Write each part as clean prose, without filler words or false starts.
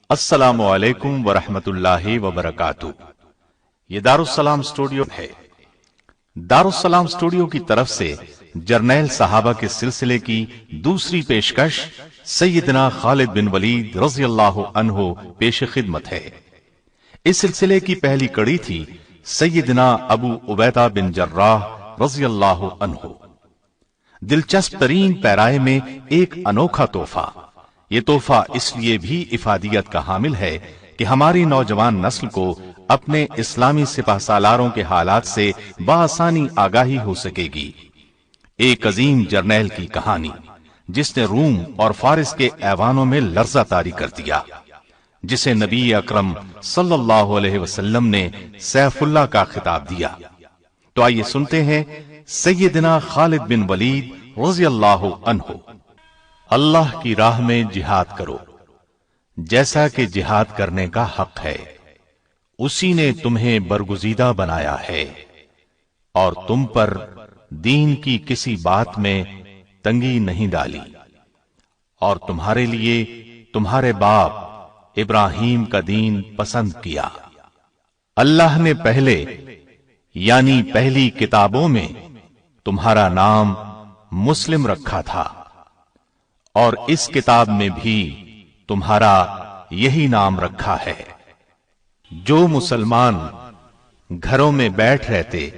السلام علیکم ورحمۃ اللہ وبرکاتہ۔ یہ دارالسلام اسٹوڈیو ہے۔ دارالسلام اسٹوڈیو کی طرف سے جرنیل صحابہ کے سلسلے کی دوسری پیشکش سیدنا خالد بن ولید رضی اللہ عنہ پیش خدمت ہے۔ اس سلسلے کی پہلی کڑی تھی سیدنا ابو عبیدہ بن جراح رضی اللہ عنہ۔ دلچسپ ترین پیرائے میں ایک انوکھا تحفہ۔ یہ تحفہ اس لیے بھی افادیت کا حامل ہے کہ ہماری نوجوان نسل کو اپنے اسلامی سپہ سالاروں کے حالات سے بآسانی آگاہی ہو سکے گی۔ ایک عظیم جرنیل کی کہانی جس نے روم اور فارس کے ایوانوں میں لرزہ طاری کر دیا، جسے نبی اکرم صلی اللہ علیہ وسلم نے سیف اللہ کا خطاب دیا۔ تو آئیے سنتے ہیں سیدنا خالد بن ولید رضی اللہ عنہ۔ اللہ کی راہ میں جہاد کرو جیسا کہ جہاد کرنے کا حق ہے، اسی نے تمہیں برگزیدہ بنایا ہے اور تم پر دین کی کسی بات میں تنگی نہیں ڈالی، اور تمہارے لیے تمہارے باپ ابراہیم کا دین پسند کیا۔ اللہ نے پہلے یعنی پہلی کتابوں میں تمہارا نام مسلم رکھا تھا، اور اس کتاب میں بھی تمہارا یہی نام رکھا ہے۔ جو مسلمان گھروں میں بیٹھ رہتے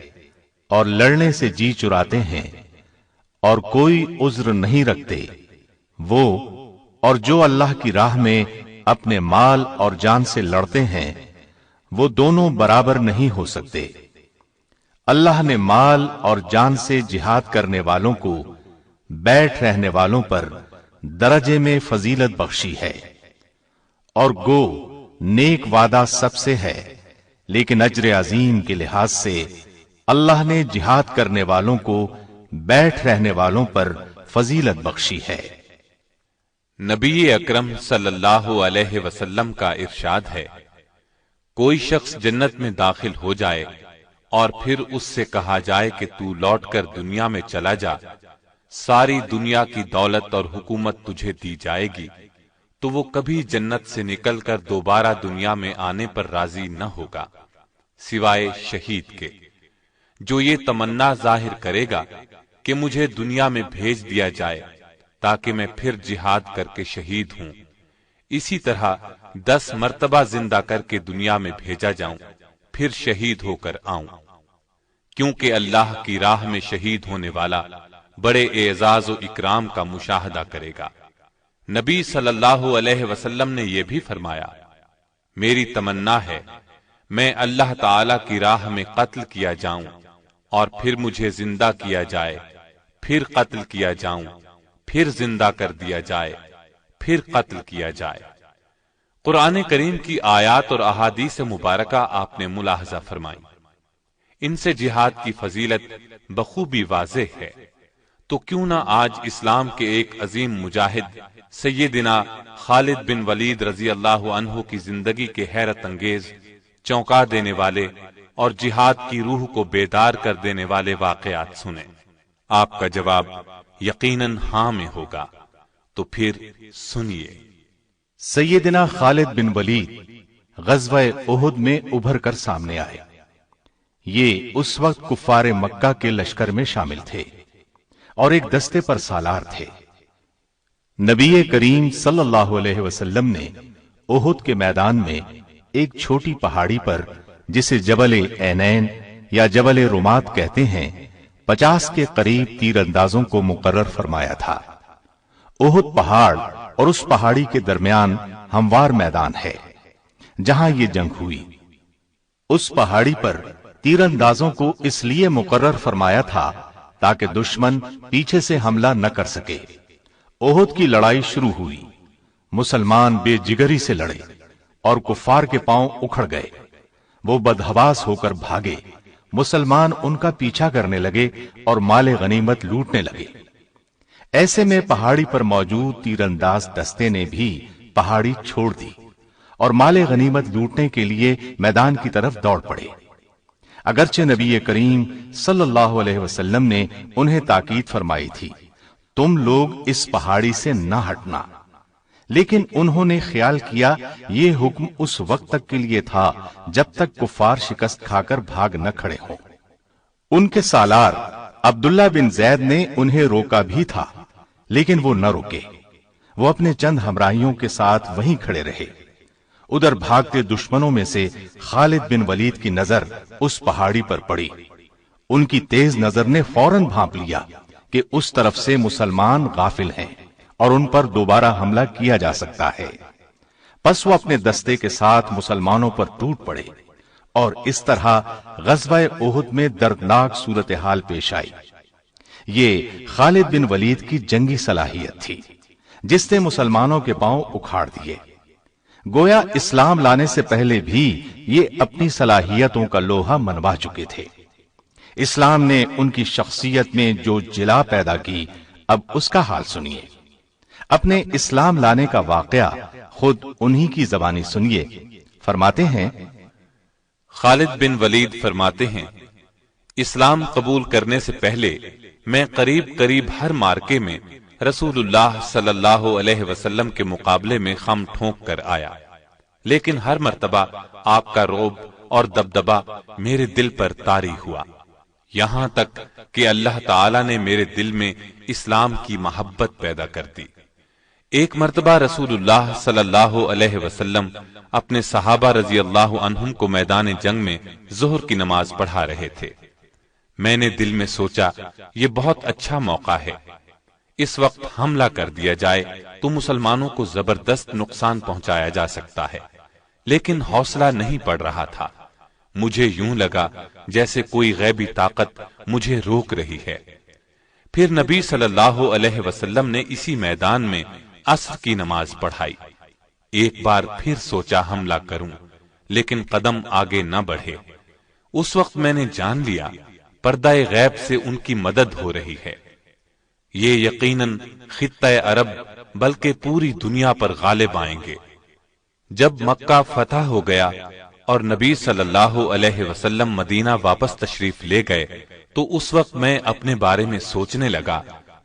اور لڑنے سے جی چراتے ہیں اور کوئی عذر نہیں رکھتے، وہ اور جو اللہ کی راہ میں اپنے مال اور جان سے لڑتے ہیں، وہ دونوں برابر نہیں ہو سکتے۔ اللہ نے مال اور جان سے جہاد کرنے والوں کو بیٹھ رہنے والوں پر درجے میں فضیلت بخشی ہے، اور گو نیک وعدہ سب سے ہے، لیکن اجر عظیم کے لحاظ سے اللہ نے جہاد کرنے والوں کو بیٹھ رہنے والوں پر فضیلت بخشی ہے۔ نبی اکرم صلی اللہ علیہ وسلم کا ارشاد ہے، کوئی شخص جنت میں داخل ہو جائے اور پھر اس سے کہا جائے کہ تو لوٹ کر دنیا میں چلا جا، ساری دنیا کی دولت اور حکومت تجھے دی جائے گی، تو وہ کبھی جنت سے نکل کر دوبارہ دنیا میں آنے پر راضی نہ ہوگا، سوائے شہید کے، جو یہ تمنا ظاہر کرے گا کہ مجھے دنیا میں بھیج دیا جائے تاکہ میں پھر جہاد کر کے شہید ہوں، اسی طرح 10 مرتبہ زندہ کر کے دنیا میں بھیجا جاؤں، پھر شہید ہو کر آؤں، کیونکہ اللہ کی راہ میں شہید ہونے والا بڑے اعزاز و اکرام کا مشاہدہ کرے گا۔ نبی صلی اللہ علیہ وسلم نے یہ بھی فرمایا، میری تمنا ہے میں اللہ تعالی کی راہ میں قتل کیا جاؤں اور پھر مجھے زندہ کیا جائے، پھر قتل کیا جاؤں، پھر زندہ کر دیا جائے، پھر قتل کیا جائے۔ قرآن کریم کی آیات اور احادیث مبارکہ آپ نے ملاحظہ فرمائی، ان سے جہاد کی فضیلت بخوبی واضح ہے۔ تو کیوں نہ آج اسلام کے ایک عظیم مجاہد سیدنا خالد بن ولید رضی اللہ عنہ کی زندگی کے حیرت انگیز، چونکا دینے والے اور جہاد کی روح کو بیدار کر دینے والے واقعات سنیں۔ آپ کا جواب یقیناً ہاں میں ہوگا، تو پھر سنیے۔ سیدنا خالد بن ولید غزوہ احد میں ابھر کر سامنے آئے۔ یہ اس وقت کفار مکہ کے لشکر میں شامل تھے اور ایک دستے پر سالار تھے۔ نبی کریم صلی اللہ علیہ وسلم نے احد کے میدان میں ایک چھوٹی پہاڑی پر، جسے جبل عینین یا جبل رمات کہتے ہیں، 50 کے قریب تیر اندازوں کو مقرر فرمایا تھا۔ احد پہاڑ اور اس پہاڑی کے درمیان ہموار میدان ہے جہاں یہ جنگ ہوئی۔ اس پہاڑی پر تیر اندازوں کو اس لیے مقرر فرمایا تھا تاکہ دشمن پیچھے سے حملہ نہ کر سکے۔ احد کی لڑائی شروع ہوئی، مسلمان بے جگری سے لڑے اور کفار کے پاؤں اکھڑ گئے، وہ بدحواس ہو کر بھاگے، مسلمان ان کا پیچھا کرنے لگے اور مال غنیمت لوٹنے لگے۔ ایسے میں پہاڑی پر موجود تیر انداز دستے نے بھی پہاڑی چھوڑ دی اور مال غنیمت لوٹنے کے لیے میدان کی طرف دوڑ پڑے۔ اگرچہ نبی کریم صلی اللہ علیہ وسلم نے انہیں تاکید فرمائی تھی، تم لوگ اس پہاڑی سے نہ ہٹنا، لیکن انہوں نے خیال کیا یہ حکم اس وقت تک کے لیے تھا جب تک کفار شکست کھا کر بھاگ نہ کھڑے ہوں۔ ان کے سالار عبداللہ بن زید نے انہیں روکا بھی تھا، لیکن وہ نہ رکے۔ وہ اپنے چند ہمراہیوں کے ساتھ وہیں کھڑے رہے۔ ادھر بھاگتے دشمنوں میں سے خالد بن ولید کی نظر اس پہاڑی پر پڑی۔ ان کی تیز نظر نے فوراً بھانپ لیا کہ اس طرف سے مسلمان غافل ہیں اور ان پر دوبارہ حملہ کیا جا سکتا ہے۔ پس وہ اپنے دستے کے ساتھ مسلمانوں پر ٹوٹ پڑے، اور اس طرح غزوہ احد میں دردناک صورتحال پیش آئی۔ یہ خالد بن ولید کی جنگی صلاحیت تھی جس نے مسلمانوں کے پاؤں اکھاڑ دیے۔ گویا اسلام لانے سے پہلے بھی یہ اپنی صلاحیتوں کا لوہا منوا چکے تھے۔ اسلام نے ان کی شخصیت میں جو جلا پیدا کی، اب اس کا حال سنیے۔ اپنے اسلام لانے کا واقعہ خود انہی کی زبانی سنیے۔ فرماتے ہیں، خالد بن ولید فرماتے ہیں، اسلام قبول کرنے سے پہلے میں قریب ہر مارکے میں رسول اللہ صلی اللہ علیہ وسلم کے مقابلے میں خم ٹھونک کر آیا، لیکن ہر مرتبہ آپ کا رعب اور دبدبہ میرے دل پر طاری ہوا، یہاں تک کہ اللہ تعالی نے میرے دل میں اسلام کی محبت پیدا کر دی۔ ایک مرتبہ رسول اللہ صلی اللہ علیہ وسلم اپنے صحابہ رضی اللہ عنہم کو میدان جنگ میں ظہر کی نماز پڑھا رہے تھے۔ میں نے دل میں سوچا یہ بہت اچھا موقع ہے، اس وقت حملہ کر دیا جائے تو مسلمانوں کو زبردست نقصان پہنچایا جا سکتا ہے، لیکن حوصلہ نہیں پڑ رہا تھا۔ مجھے یوں لگا جیسے کوئی غیبی طاقت مجھے روک رہی ہے۔ پھر نبی صلی اللہ علیہ وسلم نے اسی میدان میں عصر کی نماز پڑھائی۔ ایک بار پھر سوچا حملہ کروں، لیکن قدم آگے نہ بڑھے۔ اس وقت میں نے جان لیا پردہ غیب سے ان کی مدد ہو رہی ہے۔ یہ یقیناً خطہ عرب بلکہ پوری دنیا پر غالب آئیں گے۔ جب مکہ فتح ہو گیا اور نبی صلی اللہ علیہ وسلم مدینہ واپس تشریف لے گئے تو اس وقت میں اپنے بارے میں سوچنے لگا،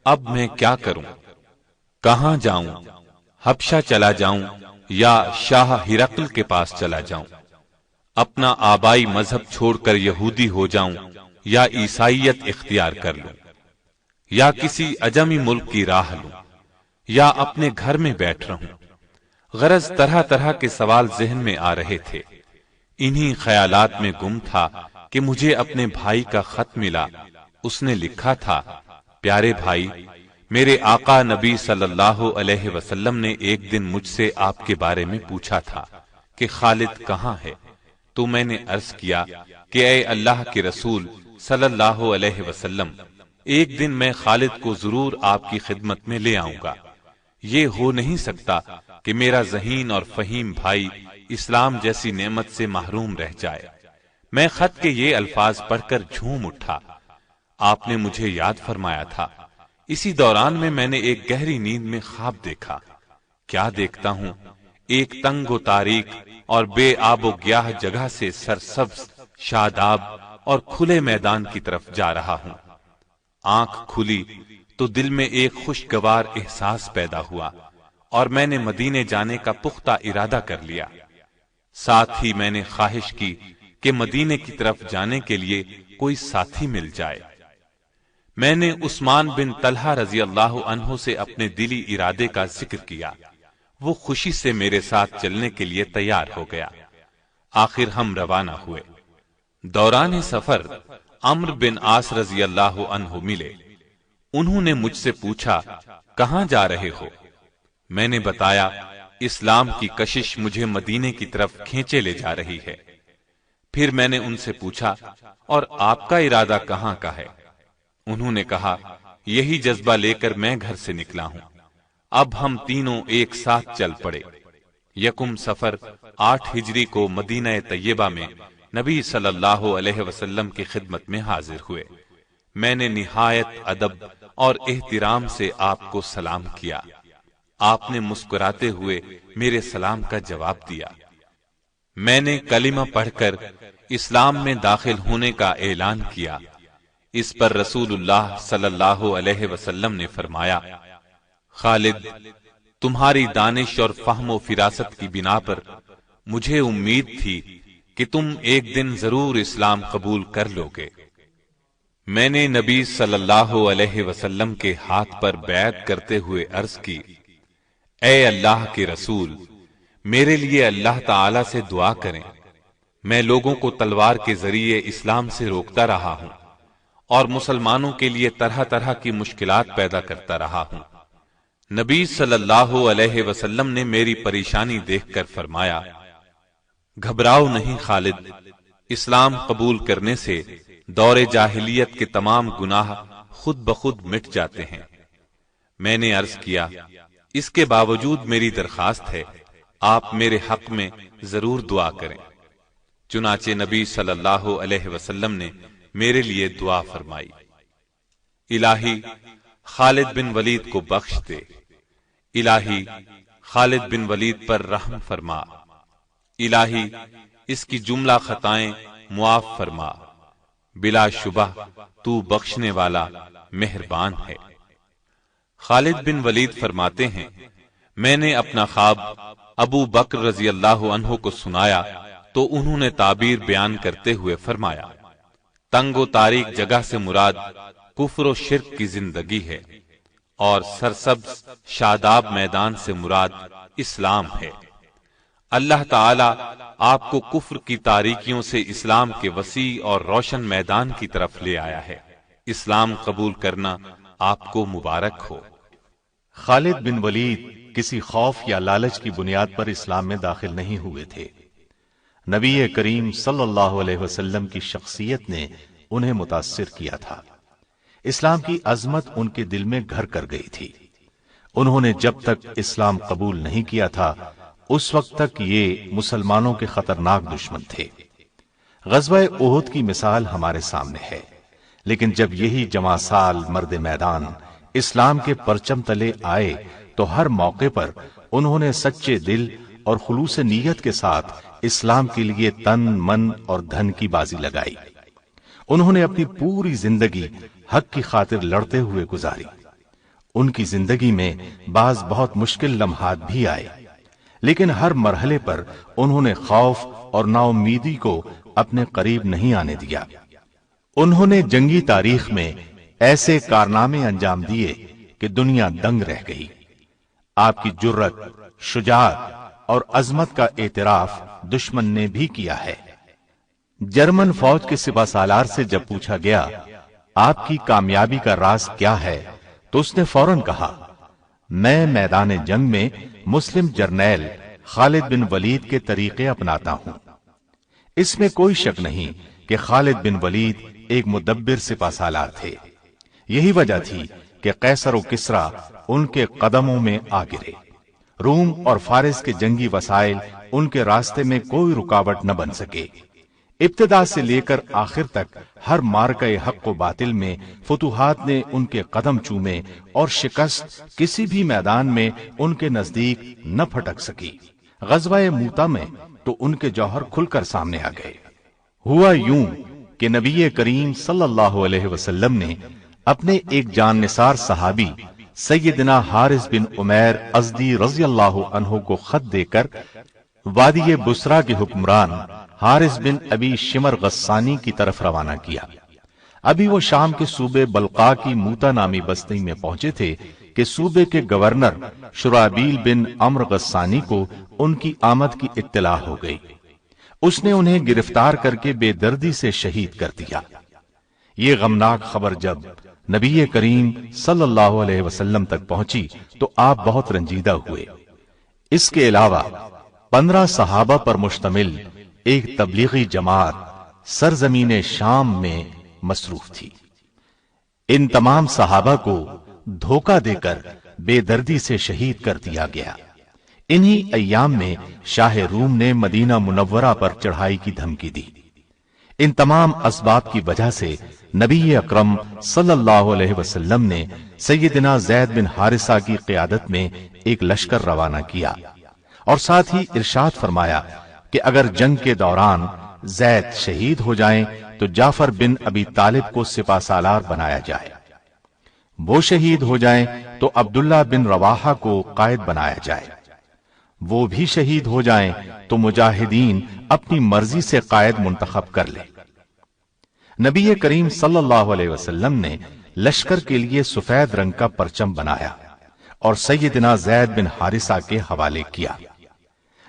اب میں کیا کروں؟ کہاں جاؤں؟ حبشہ چلا جاؤں یا شاہ ہرقل کے پاس چلا جاؤں؟ اپنا آبائی مذہب چھوڑ کر یہودی ہو جاؤں یا عیسائیت اختیار کر لوں؟ یا کسی عجمی ملک کی راہ لوں یا اپنے گھر میں بیٹھ رہوں؟ غرض طرح طرح کے سوال ذہن میں آ رہے تھے۔ انہی خیالات میں گم تھا کہ مجھے اپنے بھائی کا خط ملا۔ اس نے لکھا تھا، پیارے بھائی، میرے آقا نبی صلی اللہ علیہ وسلم نے ایک دن مجھ سے آپ کے بارے میں پوچھا تھا کہ خالد کہاں ہے؟ تو میں نے عرض کیا کہ اے اللہ کے رسول صلی اللہ علیہ وسلم، ایک دن میں خالد کو ضرور آپ کی خدمت میں لے آؤں گا۔ یہ ہو نہیں سکتا کہ میرا ذہین اور فہیم بھائی اسلام جیسی نعمت سے محروم رہ جائے۔ میں خط کے یہ الفاظ پڑھ کر جھوم اٹھا۔ آپ نے مجھے یاد فرمایا تھا۔ اسی دوران میں نے ایک گہری نیند میں خواب دیکھا۔ کیا دیکھتا ہوں، ایک تنگ و تاریک اور بے آب و گیاہ جگہ سے سرسبز، شاداب اور کھلے میدان کی طرف جا رہا ہوں۔ آنکھ کھلی تو دل میں ایک خوشگوار احساس پیدا ہوا اور میں نے مدینے جانے کا پختہ ارادہ کر لیا۔ ساتھ ہی میں نے خواہش کی کہ مدینے کی طرف جانے کے لیے کوئی ساتھی مل جائے۔ میں نے عثمان بن طلحہ رضی اللہ عنہ سے اپنے دلی ارادے کا ذکر کیا۔ وہ خوشی سے میرے ساتھ چلنے کے لیے تیار ہو گیا۔ آخر ہم روانہ ہوئے۔ دوران سفر عمرو بن عاص رضی اللہ عنہ ملے۔ انہوں نے مجھ سے پوچھا، کہاں جا رہے ہو؟ میں نے بتایا، اسلام کی کشش مجھے مدینے کی طرف کھینچے لے جا رہی ہے۔ پھر میں نے ان سے پوچھا، اور آپ کا ارادہ کہاں کا ہے؟ انہوں نے کہا، یہی جذبہ لے کر میں گھر سے نکلا ہوں۔ اب ہم تینوں ایک ساتھ چل پڑے۔ یکم سفر 8 ہجری کو مدینہ طیبہ میں نبی صلی اللہ علیہ وسلم کی خدمت میں حاضر ہوئے۔ میں نے نہایت ادب اور احترام سے آپ کو سلام کیا۔ آپ نے مسکراتے ہوئے میرے سلام کا جواب دیا۔ میں نے کلمہ پڑھ کر اسلام میں داخل ہونے کا اعلان کیا۔ اس پر رسول اللہ صلی اللہ علیہ وسلم نے فرمایا، خالد، تمہاری دانش اور فہم و فراست کی بنا پر مجھے امید تھی کہ تم ایک دن ضرور اسلام قبول کر لو گے۔ میں نے نبی صلی اللہ علیہ وسلم کے ہاتھ پر بیعت کرتے ہوئے عرض کی، اے اللہ کے رسول، میرے لیے اللہ تعالی سے دعا کریں۔ میں لوگوں کو تلوار کے ذریعے اسلام سے روکتا رہا ہوں اور مسلمانوں کے لیے طرح طرح کی مشکلات پیدا کرتا رہا ہوں۔ نبی صلی اللہ علیہ وسلم نے میری پریشانی دیکھ کر فرمایا، گھبراؤ نہیں خالد، اسلام قبول کرنے سے دور جاہلیت کے تمام گناہ خود بخود مٹ جاتے ہیں۔ میں نے عرض کیا، اس کے باوجود میری درخواست ہے، آپ میرے حق میں ضرور دعا کریں۔ چنانچہ نبی صلی اللہ علیہ وسلم نے میرے لیے دعا فرمائی، الہی خالد بن ولید کو بخش دے، الہی خالد بن ولید پر رحم فرما، الہی اس کی جملہ خطائیں معاف فرما، بلا شبہ تو بخشنے والا مہربان ہے۔ خالد بن ولید فرماتے ہیں، میں نے اپنا خواب ابو بکر رضی اللہ عنہ کو سنایا تو انہوں نے تعبیر بیان کرتے ہوئے فرمایا، تنگ و تاریک جگہ سے مراد کفر و شرک کی زندگی ہے اور سرسبز شاداب میدان سے مراد اسلام ہے۔ اللہ تعالی آپ کو کفر کی تاریکیوں سے اسلام کے وسیع اور روشن میدان کی طرف لے آیا ہے۔ اسلام قبول کرنا آپ کو مبارک ہو۔ خالد بن ولید کسی خوف یا لالچ کی بنیاد پر اسلام میں داخل نہیں ہوئے تھے۔ نبی کریم صلی اللہ علیہ وسلم کی شخصیت نے انہیں متاثر کیا تھا۔ اسلام کی عظمت ان کے دل میں گھر کر گئی تھی۔ انہوں نے جب تک اسلام قبول نہیں کیا تھا اس وقت تک یہ مسلمانوں کے خطرناک دشمن تھے۔ غزوہ احد کی مثال ہمارے سامنے ہے، لیکن جب یہی جواں سال مرد میدان اسلام کے پرچم تلے آئے تو ہر موقع پر انہوں نے سچے دل اور خلوص نیت کے ساتھ اسلام کے لیے تن من اور دھن کی بازی لگائی۔ انہوں نے اپنی پوری زندگی حق کی خاطر لڑتے ہوئے گزاری۔ ان کی زندگی میں بعض بہت مشکل لمحات بھی آئے، لیکن ہر مرحلے پر انہوں نے خوف اور نا امیدی کو اپنے قریب نہیں آنے دیا۔ انہوں نے جنگی تاریخ میں ایسے کارنامے انجام دیے کہ دنیا دنگ رہ گئی۔ آپ کی جرت، شجاعت اور عظمت کا اعتراف دشمن نے بھی کیا ہے۔ جرمن فوج کے سپہ سالار سے جب پوچھا گیا آپ کی کامیابی کا راز کیا ہے تو اس نے فوراً کہا، میں میدان جنگ میں مسلم جرنیل خالد بن ولید کے طریقے اپناتا ہوں۔ اس میں کوئی شک نہیں کہ خالد بن ولید ایک مدبر سپہ سالار تھے۔ یہی وجہ تھی کہ قیصر و کسریٰ ان کے قدموں میں آ گرے۔ روم اور فارس کے جنگی وسائل ان کے راستے میں کوئی رکاوٹ نہ بن سکے۔ ابتدا سے لے کر آخر تک ہر معرکہ حق و باطل میں فتوحات نے ان کے قدم چومے اور شکست کسی بھی میدان میں ان کے نزدیک نہ پھٹک سکی۔ غزوہ موتا میں تو ان کے جوہر کھل کر سامنے آ گئے۔ ہوا یوں کہ نبی کریم صلی اللہ علیہ وسلم نے اپنے ایک جان نثار صحابی سیدنا حارث بن عمیر ازدی رضی اللہ عنہ کو خط دے کر وادی بسرا کے حکمران حارث بن ابی شمر غسانی کی طرف روانہ کیا۔ ابھی وہ شام کے صوبے بلقا کی موتا نامی بستی میں پہنچے تھے کہ صوبے کے گورنر شرابیل بن عمرو غسانی کو ان کی آمد کی اطلاع ہو گئی۔ اس نے انہیں گرفتار کر کے بے دردی سے شہید کر دیا۔ یہ غمناک خبر جب نبی کریم صلی اللہ علیہ وسلم تک پہنچی تو آپ بہت رنجیدہ ہوئے۔ اس کے علاوہ 15 صحابہ پر مشتمل ایک تبلیغی جماعت سرزمین شام میں مصروف تھی۔ ان تمام صحابہ کو دھوکہ دے کر بے دردی سے شہید کر دیا گیا۔ انہی ایام میں شاہ روم نے مدینہ منورہ پر چڑھائی کی دھمکی دی۔ ان تمام اسباب کی وجہ سے نبی اکرم صلی اللہ علیہ وسلم نے سیدنا زید بن حارثہ کی قیادت میں ایک لشکر روانہ کیا اور ساتھ ہی ارشاد فرمایا کہ اگر جنگ کے دوران زید شہید ہو جائیں تو جعفر بن ابی طالب کو سپہ سالار بنایا جائے۔ وہ شہید ہو جائیں تو عبداللہ بن رواحہ کو قائد بنایا جائے، وہ بھی شہید ہو جائیں تو مجاہدین اپنی مرضی سے قائد منتخب کر لیں۔ نبی کریم صلی اللہ علیہ وسلم نے لشکر کے لیے سفید رنگ کا پرچم بنایا اور سیدنا زید بن حارثہ کے حوالے کیا۔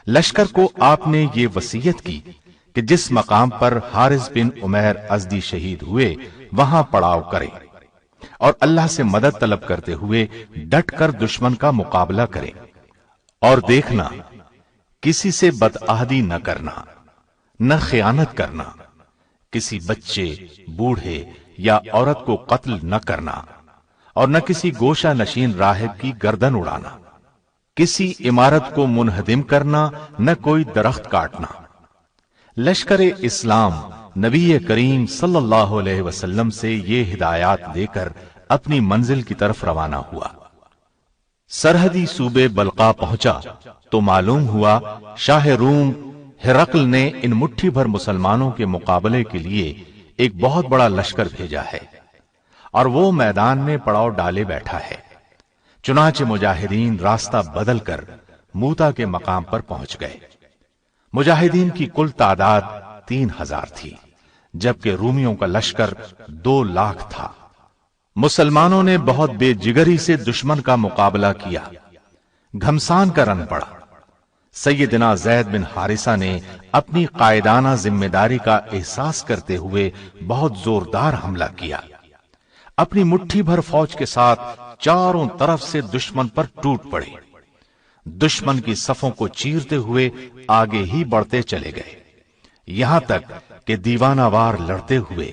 لشکر کو آپ نے یہ وصیت کی کہ جس مقام پر حارث بن عمیر ازدی شہید ہوئے وہاں پڑاؤ کرے اور اللہ سے مدد طلب کرتے ہوئے ڈٹ کر دشمن کا مقابلہ کرے، اور دیکھنا کسی سے بدعہدی نہ کرنا، نہ خیانت کرنا، کسی بچے، بوڑھے یا عورت کو قتل نہ کرنا، اور نہ کسی گوشہ نشین راہب کی گردن اڑانا، کسی عمارت کو منہدم کرنا، نہ کوئی درخت کاٹنا۔ لشکر اسلام نبی کریم صلی اللہ علیہ وسلم سے یہ ہدایات لے کر اپنی منزل کی طرف روانہ ہوا۔ سرحدی صوبے بلقا پہنچا تو معلوم ہوا شاہ روم ہرقل نے ان مٹھی بھر مسلمانوں کے مقابلے کے لیے ایک بہت بڑا لشکر بھیجا ہے اور وہ میدان میں پڑاؤ ڈالے بیٹھا ہے۔ چنانچہ مجاہدین راستہ بدل کر موتا کے مقام پر پہنچ گئے۔ مجاہدین کی کل تعداد 3000 تھی، جبکہ رومیوں کا لشکر 2 لاکھ تھا۔ مسلمانوں نے بہت بے جگری سے دشمن کا مقابلہ کیا، گھمسان کا رن پڑا۔ سیدنا زید بن حارثہ نے اپنی قائدانہ ذمہ داری کا احساس کرتے ہوئے بہت زوردار حملہ کیا، اپنی مٹھی بھر فوج کے ساتھ چاروں طرف سے دشمن پر ٹوٹ پڑے۔ دشمن کی صفوں کو چیرتے ہوئے آگے ہی بڑھتے چلے گئے، یہاں تک کہ دیوانہ وار لڑتے ہوئے،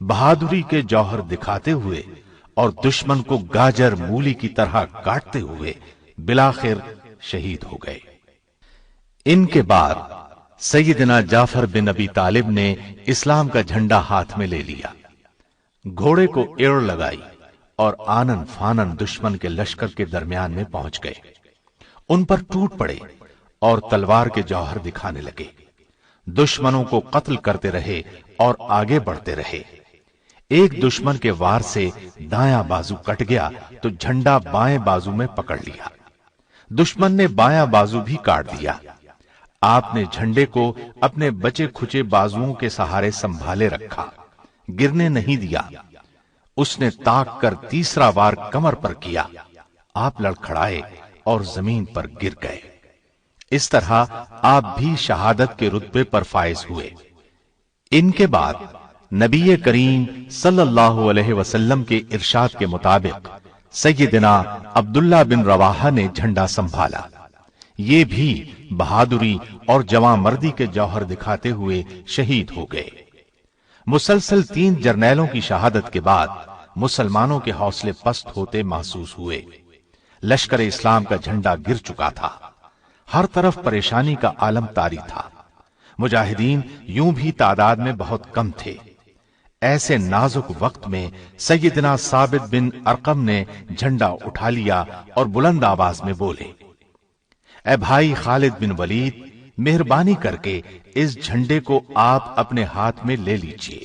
بہادری کے جوہر دکھاتے ہوئے اور دشمن کو گاجر مولی کی طرح کاٹتے ہوئے بالآخر شہید ہو گئے۔ ان کے بعد سیدنا جعفر بن ابی طالب نے اسلام کا جھنڈا ہاتھ میں لے لیا، گھوڑے کو ایڑ لگائی اور آنن فانن دشمن کے لشکر کے درمیان میں پہنچ گئے، ان پر ٹوٹ پڑے اور تلوار کے جوہر دکھانے لگے۔ دشمنوں کو قتل کرتے رہے اور آگے بڑھتے رہے۔ ایک دشمن کے وار سے دایاں بازو کٹ گیا تو جھنڈا بائیں بازو میں پکڑ لیا، دشمن نے بایاں بازو بھی کاٹ دیا۔ آپ نے جھنڈے کو اپنے بچے کھچے بازوؤں کے سہارے سنبھالے رکھا، گرنے نہیں دیا۔ اس نے تاک کر تیسرا وار کمر پر کیا، آپ لڑکھڑائے اور زمین پر گر گئے۔ اس طرح آپ بھی شہادت کے رتبے پر فائز ہوئے۔ ان کے بعد نبی کریم صلی اللہ علیہ وسلم کے ارشاد کے مطابق سیدنا عبداللہ بن رواحہ نے جھنڈا سنبھالا۔ یہ بھی بہادری اور جواں مردی کے جوہر دکھاتے ہوئے شہید ہو گئے۔ مسلسل 3 جرنیلوں کی شہادت کے بعد مسلمانوں کے حوصلے پست ہوتے محسوس ہوئے۔ لشکر اسلام کا جھنڈا گر چکا تھا، ہر طرف پریشانی کا عالم طاری تھا۔ مجاہدین یوں بھی تعداد میں بہت کم تھے۔ ایسے نازک وقت میں سیدنا ثابت بن ارقم نے جھنڈا اٹھا لیا اور بلند آواز میں بولے، اے بھائی خالد بن ولید، مہربانی کر کے اس جھنڈے کو آپ اپنے ہاتھ میں لے لیجئے۔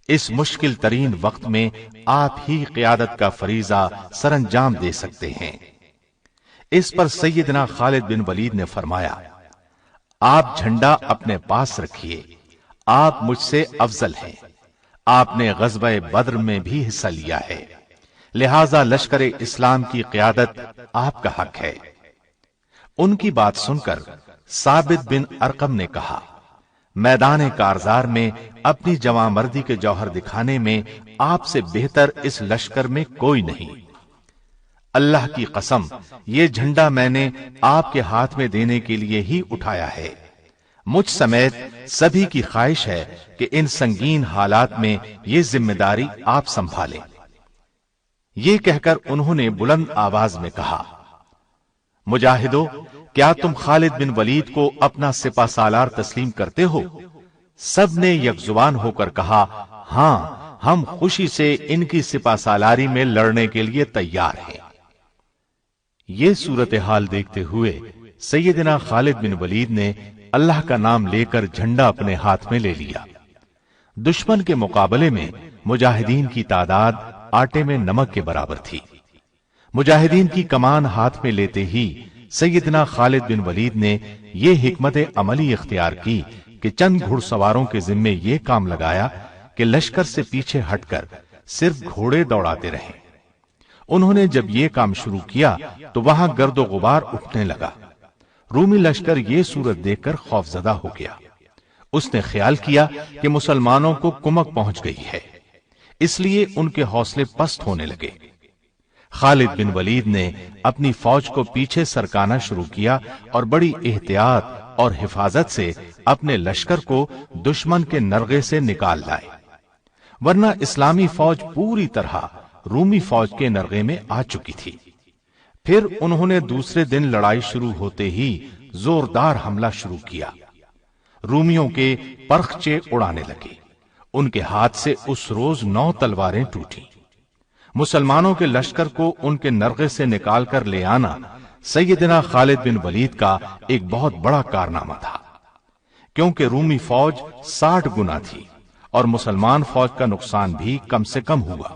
اس مشکل ترین وقت میں آپ ہی قیادت کا فریضہ سر انجام دے سکتے ہیں۔ اس پر سیدنا خالد بن ولید نے فرمایا، آپ جھنڈا اپنے پاس رکھیے، آپ مجھ سے افضل ہیں، آپ نے غزوہ بدر میں بھی حصہ لیا ہے، لہذا لشکر اسلام کی قیادت آپ کا حق ہے۔ ان کی بات سن کر ثابت بن ارقم نے کہا، میدان کارزار میں اپنی جواں مردی کے جوہر دکھانے میں آپ سے بہتر اس لشکر میں کوئی نہیں۔ اللہ کی قسم، یہ جھنڈا میں نے آپ کے ہاتھ میں دینے کے لیے ہی اٹھایا ہے۔ مجھ سمیت سبھی کی خواہش ہے کہ ان سنگین حالات میں یہ ذمہ داری آپ سنبھالیں۔ یہ کہہ کر انہوں نے بلند آواز میں کہا، مجاہدو، کیا تم خالد بن ولید کو اپنا سپہ سالار تسلیم کرتے ہو؟ سب نے یک زبان ہو کر کہا، ہاں، ہم خوشی سے ان کی سپہ سالاری میں لڑنے کے لیے تیار ہیں۔ یہ صورتحال دیکھتے ہوئے سیدنا خالد بن ولید نے اللہ کا نام لے کر جھنڈا اپنے ہاتھ میں لے لیا۔ دشمن کے مقابلے میں مجاہدین کی تعداد آٹے میں نمک کے برابر تھی۔ مجاہدین کی کمان ہاتھ میں لیتے ہی سیدنا خالد بن ولید نے یہ حکمت عملی اختیار کی کہ چند گھڑ سواروں کے ذمے یہ کام لگایا کہ لشکر سے پیچھے ہٹ کر صرف گھوڑے دوڑاتے رہیں۔ انہوں نے جب یہ کام شروع کیا تو وہاں گرد و غبار اٹھنے لگا۔ رومی لشکر یہ صورت دیکھ کر خوفزدہ ہو گیا۔ اس نے خیال کیا کہ مسلمانوں کو کمک پہنچ گئی ہے، اس لیے ان کے حوصلے پست ہونے لگے۔ خالد بن ولید نے اپنی فوج کو پیچھے سرکانا شروع کیا اور بڑی احتیاط اور حفاظت سے اپنے لشکر کو دشمن کے نرغے سے نکال لائے، ورنہ اسلامی فوج پوری طرح رومی فوج کے نرغے میں آ چکی تھی۔ پھر انہوں نے دوسرے دن لڑائی شروع ہوتے ہی زوردار حملہ شروع کیا۔ رومیوں کے پرخچے اڑانے لگے۔ ان کے ہاتھ سے اس روز 9 تلواریں ٹوٹی۔ مسلمانوں کے لشکر کو ان کے نرغے سے نکال کر لے آنا سیدنا خالد بن ولید کا ایک بہت بڑا کارنامہ تھا، کیونکہ رومی فوج 60 گنا تھی اور مسلمان فوج کا نقصان بھی کم سے کم ہوا۔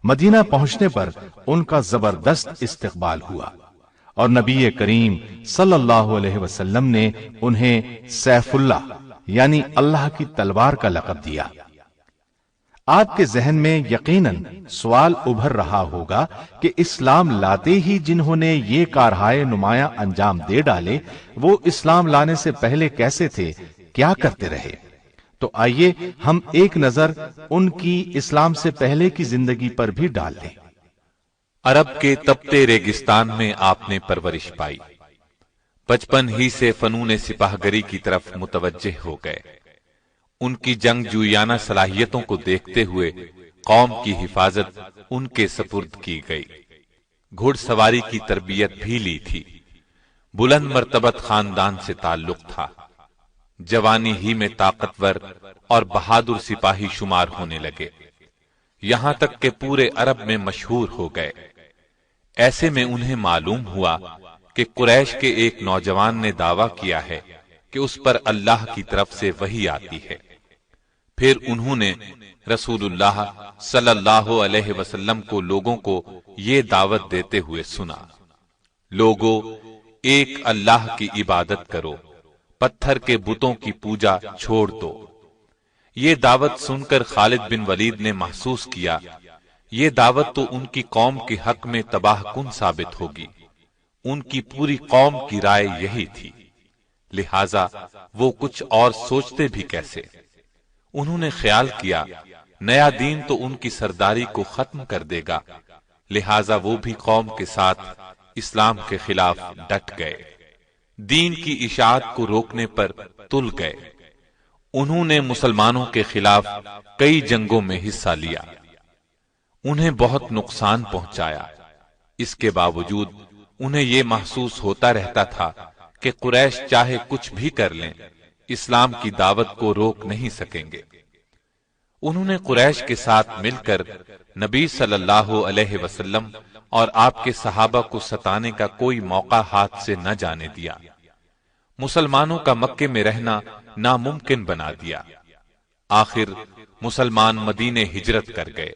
مدینہ پہنچنے پر ان کا زبردست استقبال ہوا اور نبی کریم صلی اللہ علیہ وسلم نے انہیں سیف اللہ یعنی اللہ کی تلوار کا لقب دیا۔ آپ کے ذہن میں یقیناً سوال ابھر رہا ہوگا کہ اسلام لاتے ہی جنہوں نے یہ کارہائے نمایاں انجام دے ڈالے، وہ اسلام لانے سے پہلے کیسے تھے، کیا کرتے رہے؟ تو آئیے ہم ایک نظر ان کی اسلام سے پہلے کی زندگی پر بھی ڈال دیں۔ عرب کے تپتے ریگستان میں آپ نے پرورش پائی، بچپن ہی سے فنون سپاہ گری کی طرف متوجہ ہو گئے۔ ان کی جنگ جویانہ صلاحیتوں کو دیکھتے ہوئے قوم کی حفاظت ان کے سپرد کی گئی۔ گھڑ سواری کی تربیت بھی لی تھی۔ بلند مرتبت خاندان سے تعلق تھا۔ جوانی ہی میں طاقتور اور بہادر سپاہی شمار ہونے لگے، یہاں تک کہ پورے عرب میں مشہور ہو گئے۔ ایسے میں انہیں معلوم ہوا کہ قریش کے ایک نوجوان نے دعویٰ کیا ہے کہ اس پر اللہ کی طرف سے وحی آتی ہے۔ پھر انہوں نے رسول اللہ صلی اللہ علیہ وسلم کو لوگوں کو یہ دعوت دیتے ہوئے سنا، لوگو ایک اللہ کی عبادت کرو، پتھر کے بتوں کی پوجا چھوڑ دو۔ یہ دعوت سن کر خالد بن ولید نے محسوس کیا یہ دعوت تو ان کی قوم کے حق میں تباہ کن ثابت ہوگی۔ ان کی پوری قوم کی رائے یہی تھی، لہذا وہ کچھ اور سوچتے بھی کیسے۔ انہوں نے خیال کیا نیا دین تو ان کی سرداری کو ختم کر دے گا، لہذا وہ بھی قوم کے ساتھ اسلام کے خلاف ڈٹ گئے، دین کی اشاعت کو روکنے پر تل گئے۔ انہوں نے مسلمانوں کے خلاف کئی جنگوں میں حصہ لیا، انہیں بہت نقصان پہنچایا۔ اس کے باوجود انہیں یہ محسوس ہوتا رہتا تھا کہ قریش چاہے کچھ بھی کر لیں، اسلام کی دعوت کو روک نہیں سکیں گے۔ انہوں نے قریش کے ساتھ مل کر نبی صلی اللہ علیہ وسلم اور آپ کے صحابہ کو ستانے کا کوئی موقع ہاتھ سے نہ جانے دیا، مسلمانوں کا مکے میں رہنا ناممکن بنا دیا۔ آخر مسلمان مدینے ہجرت کر گئے۔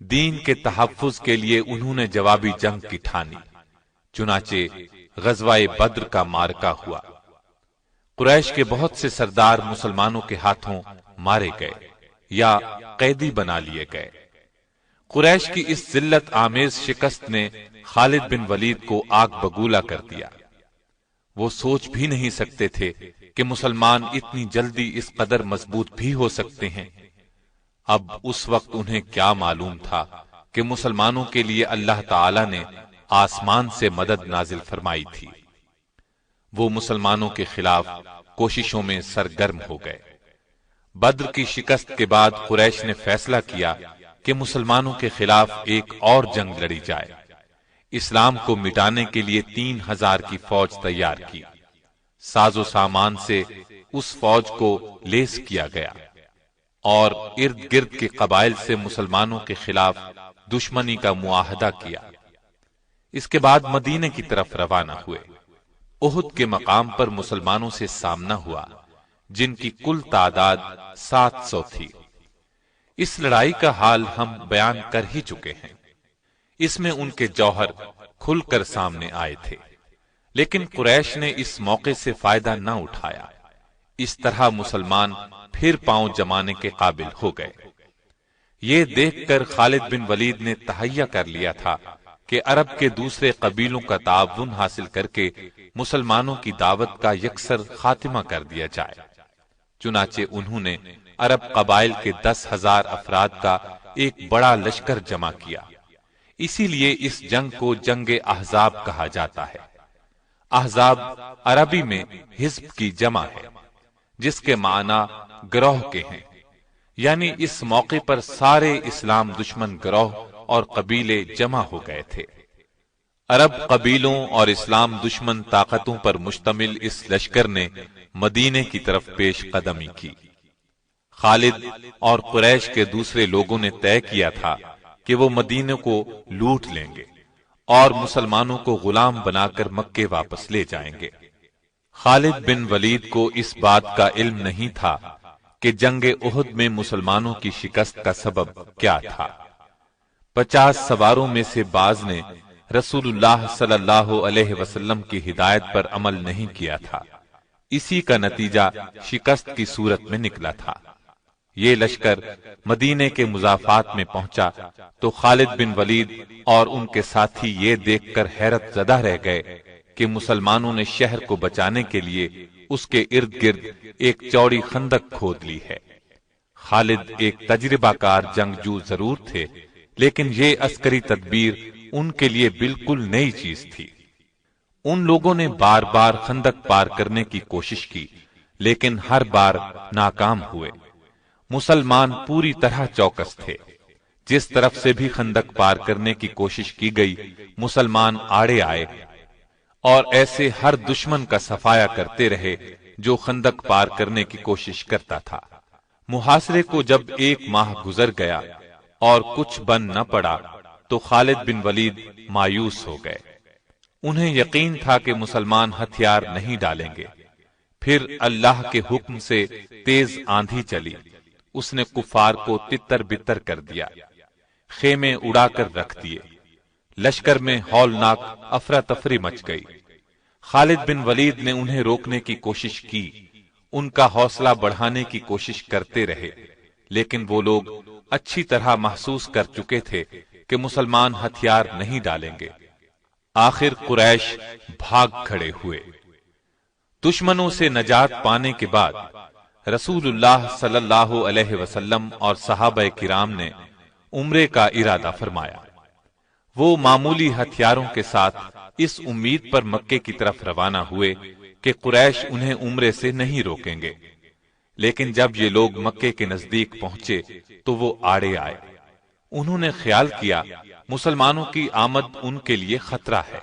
دین کے تحفظ کے لیے انہوں نے جوابی جنگ کی ٹھانی، چنانچہ غزوہ بدر کا معرکہ ہوا۔ قریش کے بہت سے سردار مسلمانوں کے ہاتھوں مارے گئے یا قیدی بنا لیے گئے۔ قریش کی اس ذلت آمیز شکست نے خالد بن ولید کو آگ بگولا کر دیا۔ وہ سوچ بھی نہیں سکتے تھے کہ مسلمان اتنی جلدی اس قدر مضبوط بھی ہو سکتے ہیں۔ اب اس وقت انہیں کیا معلوم تھا کہ مسلمانوں کے لیے اللہ تعالی نے آسمان سے مدد نازل فرمائی تھی۔ وہ مسلمانوں کے خلاف کوششوں میں سرگرم ہو گئے۔ بدر کی شکست کے بعد قریش نے فیصلہ کیا کہ مسلمانوں کے خلاف ایک اور جنگ لڑی جائے۔ اسلام کو مٹانے کے لیے 3000 کی فوج تیار کی۔ ساز و سامان سے اس فوج کو لیس کیا گیا اور ارد گرد کے قبائل سے مسلمانوں کے خلاف دشمنی کا معاہدہ کیا۔ اس کے بعد مدینے کی طرف روانہ ہوئے۔ احد کے مقام پر مسلمانوں سے سامنا ہوا، جن کی کل تعداد 700 تھی۔ اس لڑائی کا حال ہم بیان کر ہی چکے ہیں۔ اس میں ان کے جوہر کھل کر سامنے آئے تھے، لیکن قریش نے اس موقع سے فائدہ نہ اٹھایا۔ اس طرح مسلمان پھر پاؤں جمانے کے قابل ہو گئے۔ یہ دیکھ کر خالد بن ولید نے تہیہ کر لیا تھا کہ عرب کے دوسرے قبیلوں کا تعاون حاصل کر کے مسلمانوں کی دعوت کا یکسر خاتمہ کر دیا جائے۔ چنانچہ انہوں نے عرب قبائل کے 10,000 افراد کا ایک بڑا لشکر جمع کیا۔ اسی لیے اس جنگ کو جنگ احزاب کہا جاتا ہے۔ احزاب عربی میں حزب کی جمع ہے، جس کے معنی گروہ کے ہیں، یعنی اس موقع پر سارے اسلام دشمن گروہ اور قبیلے جمع ہو گئے تھے۔ عرب قبیلوں اور اسلام دشمن طاقتوں پر مشتمل اس لشکر نے مدینے کی طرف پیش قدمی کی۔ خالد اور قریش کے دوسرے لوگوں نے طے کیا تھا کہ وہ مدینے کو لوٹ لیں گے اور مسلمانوں کو غلام بنا کر مکے واپس لے جائیں گے۔ خالد بن ولید کو اس بات کا علم نہیں تھا کہ جنگ احد میں مسلمانوں کی شکست کا سبب کیا تھا۔ 50 سواروں میں سے بعض نے رسول اللہ صلی اللہ علیہ وسلم کی ہدایت پر عمل نہیں کیا تھا، اسی کا نتیجہ شکست کی صورت میں نکلا تھا۔ یہ لشکر مدینے کے مضافات میں پہنچا تو خالد بن ولید اور ان کے ساتھی یہ دیکھ کر حیرت زدہ رہ گئے کہ مسلمانوں نے شہر کو بچانے کے لیے اس کے ارد گرد ایک چوڑی خندق کھود لی ہے۔ خالد ایک تجربہ کار جنگجو ضرور تھے، لیکن یہ عسکری تدبیر ان کے لیے بالکل نئی چیز تھی۔ ان لوگوں نے بار بار خندق پار کرنے کی کوشش کی، لیکن ہر بار ناکام ہوئے۔ مسلمان پوری طرح چوکس تھے۔ جس طرف سے بھی خندق پار کرنے کی کوشش کی گئی، مسلمان آڑے آئے اور ایسے ہر دشمن کا صفایا کرتے رہے جو خندق پار کرنے کی کوشش کرتا تھا۔ محاصرے کو جب 1 ماہ گزر گیا اور کچھ بن نہ پڑا تو خالد بن ولید مایوس ہو گئے۔ انہیں یقین تھا کہ مسلمان ہتھیار نہیں ڈالیں گے۔ پھر اللہ کے حکم سے تیز آندھی چلی، اس نے کفار کو تتر بتر کر دیا، خیمے اڑا کر رکھ دیے۔ لشکر میں ہولناک افراتفری مچ گئی۔ خالد بن ولید نے انہیں روکنے کی کوشش کی، ان کا حوصلہ بڑھانے کی کوشش کرتے رہے، لیکن وہ لوگ اچھی طرح محسوس کر چکے تھے کہ مسلمان ہتھیار نہیں ڈالیں گے۔ آخر قریش بھاگ کھڑے ہوئے۔ دشمنوں سے نجات پانے کے بعد رسول اللہ صلی اللہ علیہ وسلم اور صحابہ کرام نے عمرے کا ارادہ فرمایا۔ وہ معمولی ہتھیاروں کے ساتھ اس امید پر مکے کی طرف روانہ ہوئے کہ قریش انہیں عمرے سے نہیں روکیں گے، لیکن جب یہ لوگ مکے کے نزدیک پہنچے تو وہ آڑے آئے۔ انہوں نے خیال کیا مسلمانوں کی آمد ان کے لیے خطرہ ہے۔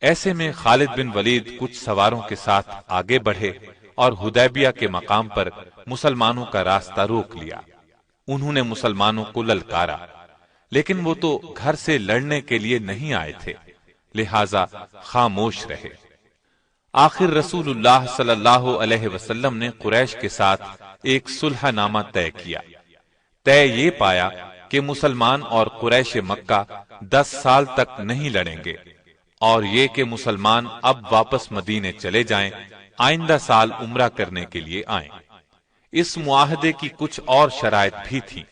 ایسے میں خالد بن ولید کچھ سواروں کے ساتھ آگے بڑھے اور حدیبیہ کے مقام پر مسلمانوں کا راستہ روک لیا۔ انہوں نے مسلمانوں کو للکارا، لیکن وہ تو گھر سے لڑنے کے لیے نہیں آئے تھے، لہذا خاموش رہے۔ آخر رسول اللہ صلی اللہ علیہ وسلم نے قریش کے ساتھ ایک صلح نامہ طے کیا۔ طے یہ پایا کہ مسلمان اور قریش مکہ 10 سال تک نہیں لڑیں گے، اور یہ کہ مسلمان اب واپس مدینے چلے جائیں، آئندہ سال عمرہ کرنے کے لیے آئیں۔ اس معاہدے کی کچھ اور شرائط بھی تھیں۔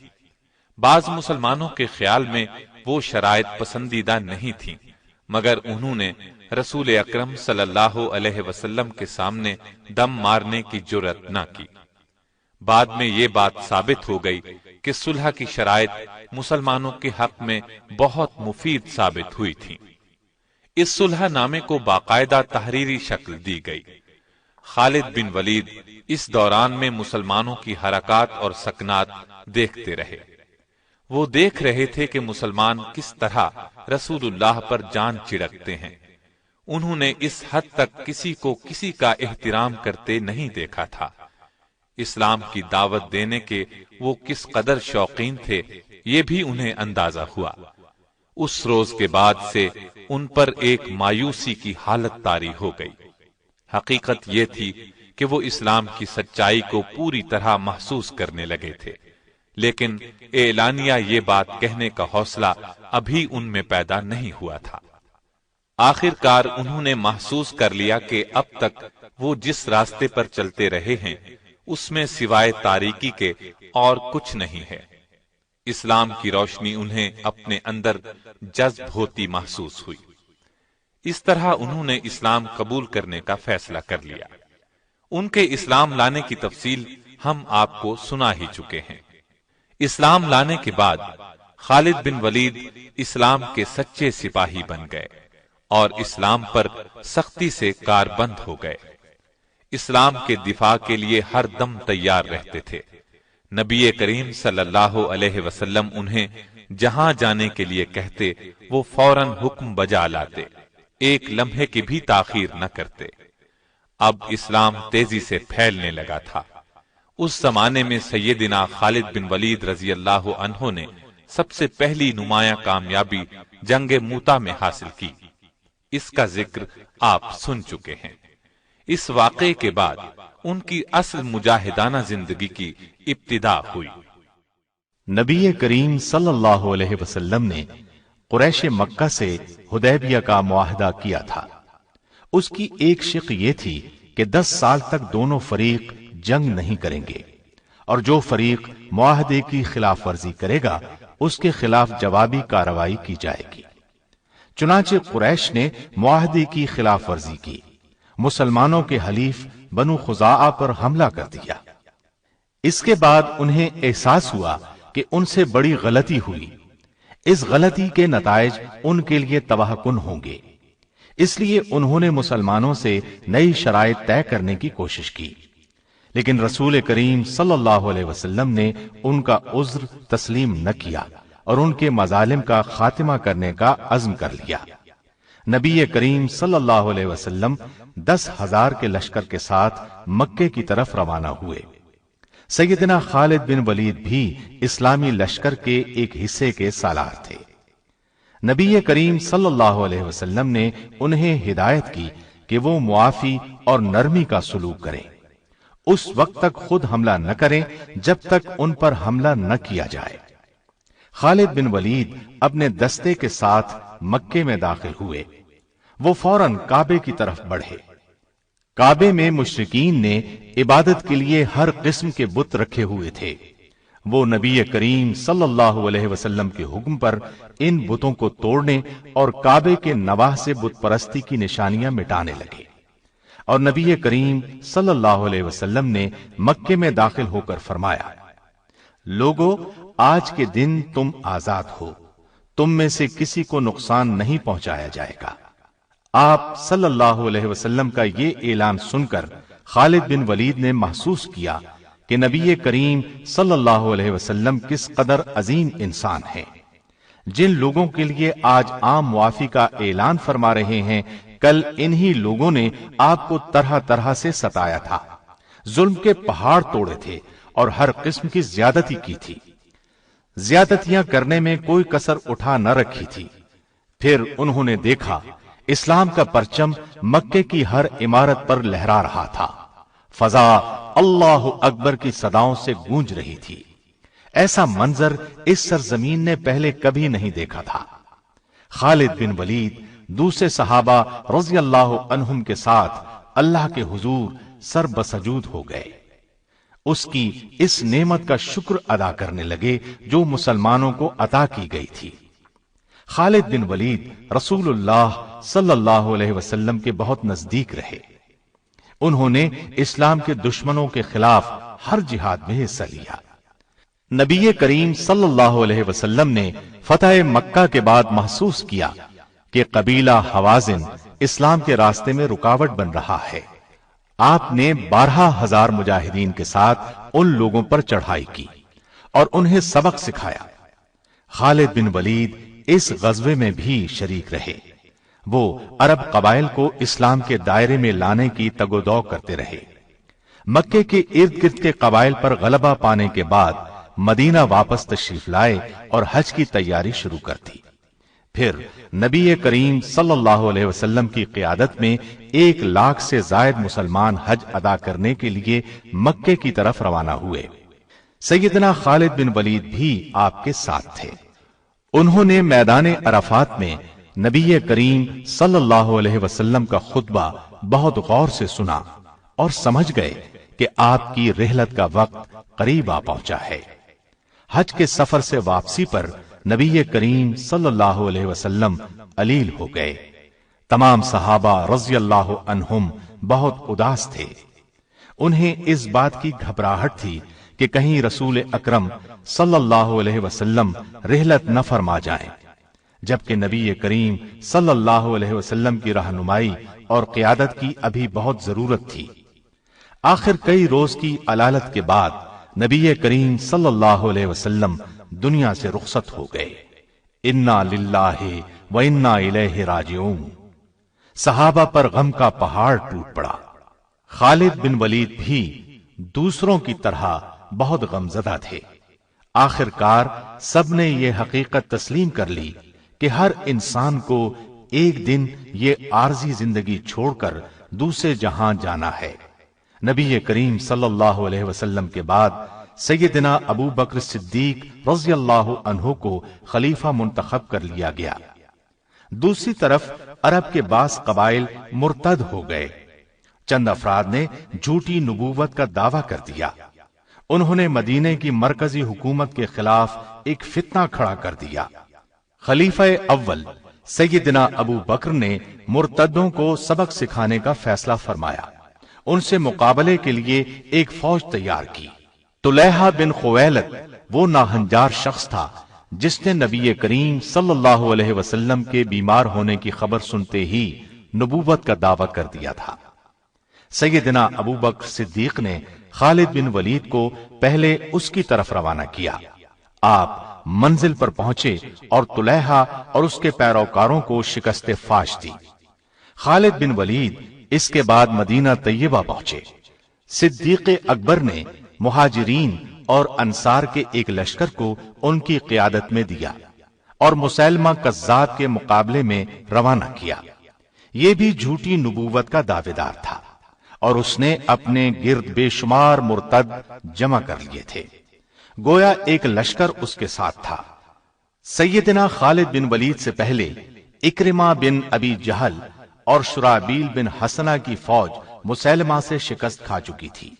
بعض مسلمانوں کے خیال میں وہ شرائط پسندیدہ نہیں تھیں، مگر انہوں نے رسول اکرم صلی اللہ علیہ وسلم کے سامنے دم مارنے کی جرأت نہ کی۔ بعد میں یہ بات ثابت ہو گئی کہ صلح کی شرائط مسلمانوں کے حق میں بہت مفید ثابت ہوئی تھی۔ اس صلح نامے کو باقاعدہ تحریری شکل دی گئی۔ خالد بن ولید اس دوران میں مسلمانوں کی حرکات اور سکنات دیکھتے رہے۔ وہ دیکھ رہے تھے کہ مسلمان کس طرح رسول اللہ پر جان چڑکتے ہیں۔ انہوں نے اس حد تک کسی کو کسی کا احترام کرتے نہیں دیکھا تھا۔ اسلام کی دعوت دینے کے وہ کس قدر شوقین تھے، یہ بھی انہیں اندازہ ہوا۔ اس روز کے بعد سے ان پر ایک مایوسی کی حالت طاری ہو گئی۔ حقیقت یہ تھی کہ وہ اسلام کی سچائی کو پوری طرح محسوس کرنے لگے تھے، لیکن اعلانیہ یہ بات کہنے کا حوصلہ ابھی ان میں پیدا نہیں ہوا تھا۔ آخر کار انہوں نے محسوس کر لیا کہ اب تک وہ جس راستے پر چلتے رہے ہیں اس میں سوائے تاریکی کے اور کچھ نہیں ہے۔ اسلام کی روشنی انہیں اپنے اندر جذب ہوتی محسوس ہوئی۔ اس طرح انہوں نے اسلام قبول کرنے کا فیصلہ کر لیا۔ ان کے اسلام لانے کی تفصیل ہم آپ کو سنا ہی چکے ہیں۔ اسلام لانے کے بعد خالد بن ولید اسلام کے سچے سپاہی بن گئے اور اسلام پر سختی سے کاربند ہو گئے۔ اسلام کے دفاع کے لیے ہر دم تیار رہتے تھے۔ نبی کریم صلی اللہ علیہ وسلم انہیں جہاں جانے کے لیے کہتے وہ فوراً حکم بجا لاتے، ایک لمحے کی بھی تاخیر نہ کرتے۔ اب اسلام تیزی سے پھیلنے لگا تھا۔ اس زمانے میں سیدنا خالد بن ولید رضی اللہ عنہ نے سب سے پہلی نمایاں کامیابی جنگ موتا میں حاصل کی۔ اس کا ذکر آپ سن چکے ہیں۔ اس واقعے کے بعد ان کی اصل مجاہدانہ زندگی کی ابتدا ہوئی۔ نبی کریم صلی اللہ علیہ وسلم نے قریش مکہ سے حدیبیہ کا معاہدہ کیا تھا۔ اس کی ایک شق یہ تھی کہ 10 سال تک دونوں فریق جنگ نہیں کریں گے، اور جو فریق معاہدے کی خلاف ورزی کرے گا اس کے خلاف جوابی کارروائی کی جائے گی۔ چنانچہ قریش نے معاہدے کی خلاف ورزی کی، مسلمانوں کے حلیف بنو خزاعہ پر حملہ کر دیا۔ اس کے بعد انہیں احساس ہوا کہ ان سے بڑی غلطی ہوئی، اس غلطی کے نتائج ان کے لیے تباہ کن ہوں گے، اس لیے انہوں نے مسلمانوں سے نئی شرائط طے کرنے کی کوشش کی، لیکن رسول کریم صلی اللہ علیہ وسلم نے ان کا عذر تسلیم نہ کیا اور ان کے مظالم کا خاتمہ کرنے کا عزم کر لیا۔ نبی کریم صلی اللہ علیہ وسلم 10,000 کے لشکر کے ساتھ مکے کی طرف روانہ ہوئے۔ سیدنا خالد بن ولید بھی اسلامی لشکر کے ایک حصے کے سالار تھے۔ نبی کریم صلی اللہ علیہ وسلم نے انہیں ہدایت کی کہ وہ معافی اور نرمی کا سلوک کریں، اس وقت تک خود حملہ نہ کریں جب تک ان پر حملہ نہ کیا جائے۔ خالد بن ولید اپنے دستے کے ساتھ مکے میں داخل ہوئے۔ وہ فوراً کعبے کی طرف بڑھے۔ کعبے میں مشرکین نے عبادت کے لیے ہر قسم کے بت رکھے ہوئے تھے۔ وہ نبی کریم صلی اللہ علیہ وسلم کے حکم پر ان بتوں کو توڑنے اور کعبے کے نواح سے بت پرستی کی نشانیاں مٹانے لگے، اور نبی کریم صلی اللہ علیہ وسلم نے مکے میں داخل ہو کر فرمایا، لوگو آج کے دن تم آزاد ہو، تم میں سے کسی کو نقصان نہیں پہنچایا جائے گا۔ آپ صلی اللہ علیہ وسلم کا یہ اعلان سن کر خالد بن ولید نے محسوس کیا کہ نبی کریم صلی اللہ علیہ وسلم کس قدر عظیم انسان ہیں۔ جن لوگوں کے لیے آج عام معافی کا اعلان فرما رہے ہیں، کل انہی لوگوں نے آپ کو طرح طرح سے ستایا تھا، ظلم کے پہاڑ توڑے تھے اور ہر قسم کی زیادتی کی تھی، زیادتیاں کرنے میں کوئی کسر اٹھا نہ رکھی تھی۔ پھر انہوں نے دیکھا اسلام کا پرچم مکے کی ہر عمارت پر لہرا رہا تھا، فضا اللہ اکبر کی صداؤں سے گونج رہی تھی۔ ایسا منظر اس سرزمین نے پہلے کبھی نہیں دیکھا تھا۔ خالد بن ولید دوسرے صحابہ رضی اللہ عنہم کے ساتھ اللہ کے حضور سر بسجود ہو گئے، اس کی اس نعمت کا شکر ادا کرنے لگے جو مسلمانوں کو عطا کی گئی تھی۔ خالد بن ولید رسول اللہ صلی اللہ علیہ وسلم کے بہت نزدیک رہے۔ انہوں نے اسلام کے دشمنوں کے خلاف ہر جہاد میں حصہ لیا۔ نبی کریم صلی اللہ علیہ وسلم نے فتح مکہ کے بعد محسوس کیا کہ قبیلہ حوازن اسلام کے راستے میں رکاوٹ بن رہا ہے۔ آپ نے 12,000 مجاہدین کے ساتھ ان لوگوں پر چڑھائی کی اور انہیں سبق سکھایا۔ خالد بن ولید اس غزوے میں بھی شریک رہے۔ وہ عرب قبائل کو اسلام کے دائرے میں لانے کی تگ و دو کرتے رہے۔ مکے کے ارد گرد کے قبائل پر غلبہ پانے کے بعد مدینہ واپس تشریف لائے اور حج کی تیاری شروع کر دی۔ پھر نبی کریم صلی اللہ علیہ وسلم کی قیادت میں 1,00,000 سے زائد مسلمان حج ادا کرنے کے لیے مکے کی طرف روانہ ہوئے۔ سیدنا خالد بن ولید بھی آپ کے ساتھ تھے۔ انہوں نے میدان عرفات میں نبی کریم صلی اللہ علیہ وسلم کا خطبہ بہت غور سے سنا اور سمجھ گئے کہ آپ کی رحلت کا وقت قریب آ پہنچا ہے۔ حج کے سفر سے واپسی پر نبی کریم صلی اللہ علیہ وسلم علیل ہو گئے۔ تمام صحابہ رضی اللہ عنہم بہت اداس تھے۔ انہیں اس بات کی گھبراہٹ تھی کہ کہیں رسول اکرم صلی اللہ علیہ وسلم رحلت نہ فرما جائیں، جبکہ نبی کریم صلی اللہ علیہ وسلم کی رہنمائی اور قیادت کی ابھی بہت ضرورت تھی۔ آخر کئی روز کی علالت کے بعد نبی کریم صلی اللہ علیہ وسلم دنیا سے رخصت ہو گئے۔ انا للہ و انا الیہ راجعون۔ صحابہ پر غم کا پہاڑ ٹوٹ پڑا۔ خالد بن ولید بھی دوسروں کی طرح بہت غمزدہ تھے۔ آخر کار سب نے یہ حقیقت تسلیم کر لی کہ ہر انسان کو ایک دن یہ عارضی زندگی چھوڑ کر دوسرے جہاں جانا ہے۔ نبی کریم صلی اللہ علیہ وسلم کے بعد سیدنا ابو بکر صدیق رضی اللہ عنہ کو خلیفہ منتخب کر لیا گیا۔ دوسری طرف عرب کے بعض قبائل مرتد ہو گئے۔ چند افراد نے جھوٹی نبوت کا دعویٰ کر دیا۔ انہوں نے مدینے کی مرکزی حکومت کے خلاف ایک فتنہ کھڑا کر دیا۔ خلیفہ اول سیدنا ابو بکر نے مرتدوں کو سبق سکھانے کا فیصلہ فرمایا۔ ان سے مقابلے کے لیے ایک فوج تیار کی۔ طلیحہ بن خویلد وہ ناہنجار شخص تھا جس نے نبی کریم صلی اللہ علیہ وسلم کے بیمار ہونے کی خبر سنتے ہی نبوت کا دعویٰ کر دیا تھا۔ سیدنا ابو بکر صدیق نے خالد بن ولید کو پہلے اس کی طرف روانہ کیا۔ آپ منزل پر پہنچے اور طلیحہ اور اس کے پیروکاروں کو شکست فاش دی۔ خالد بن ولید اس کے بعد مدینہ طیبہ پہنچے۔ صدیق اکبر نے مہاجرین اور انصار کے ایک لشکر کو ان کی قیادت میں دیا اور مسیلمہ کذاب کے مقابلے میں روانہ کیا۔ یہ بھی جھوٹی نبوت کا دعوے دار تھا اور اس نے اپنے گرد بے شمار مرتد جمع کر لیے تھے، گویا ایک لشکر اس کے ساتھ تھا۔ سیدنا خالد بن ولید سے پہلے اکرمہ بن ابی جہل اور شرابیل بن حسنہ کی فوج مسیلمہ سے شکست کھا چکی تھی۔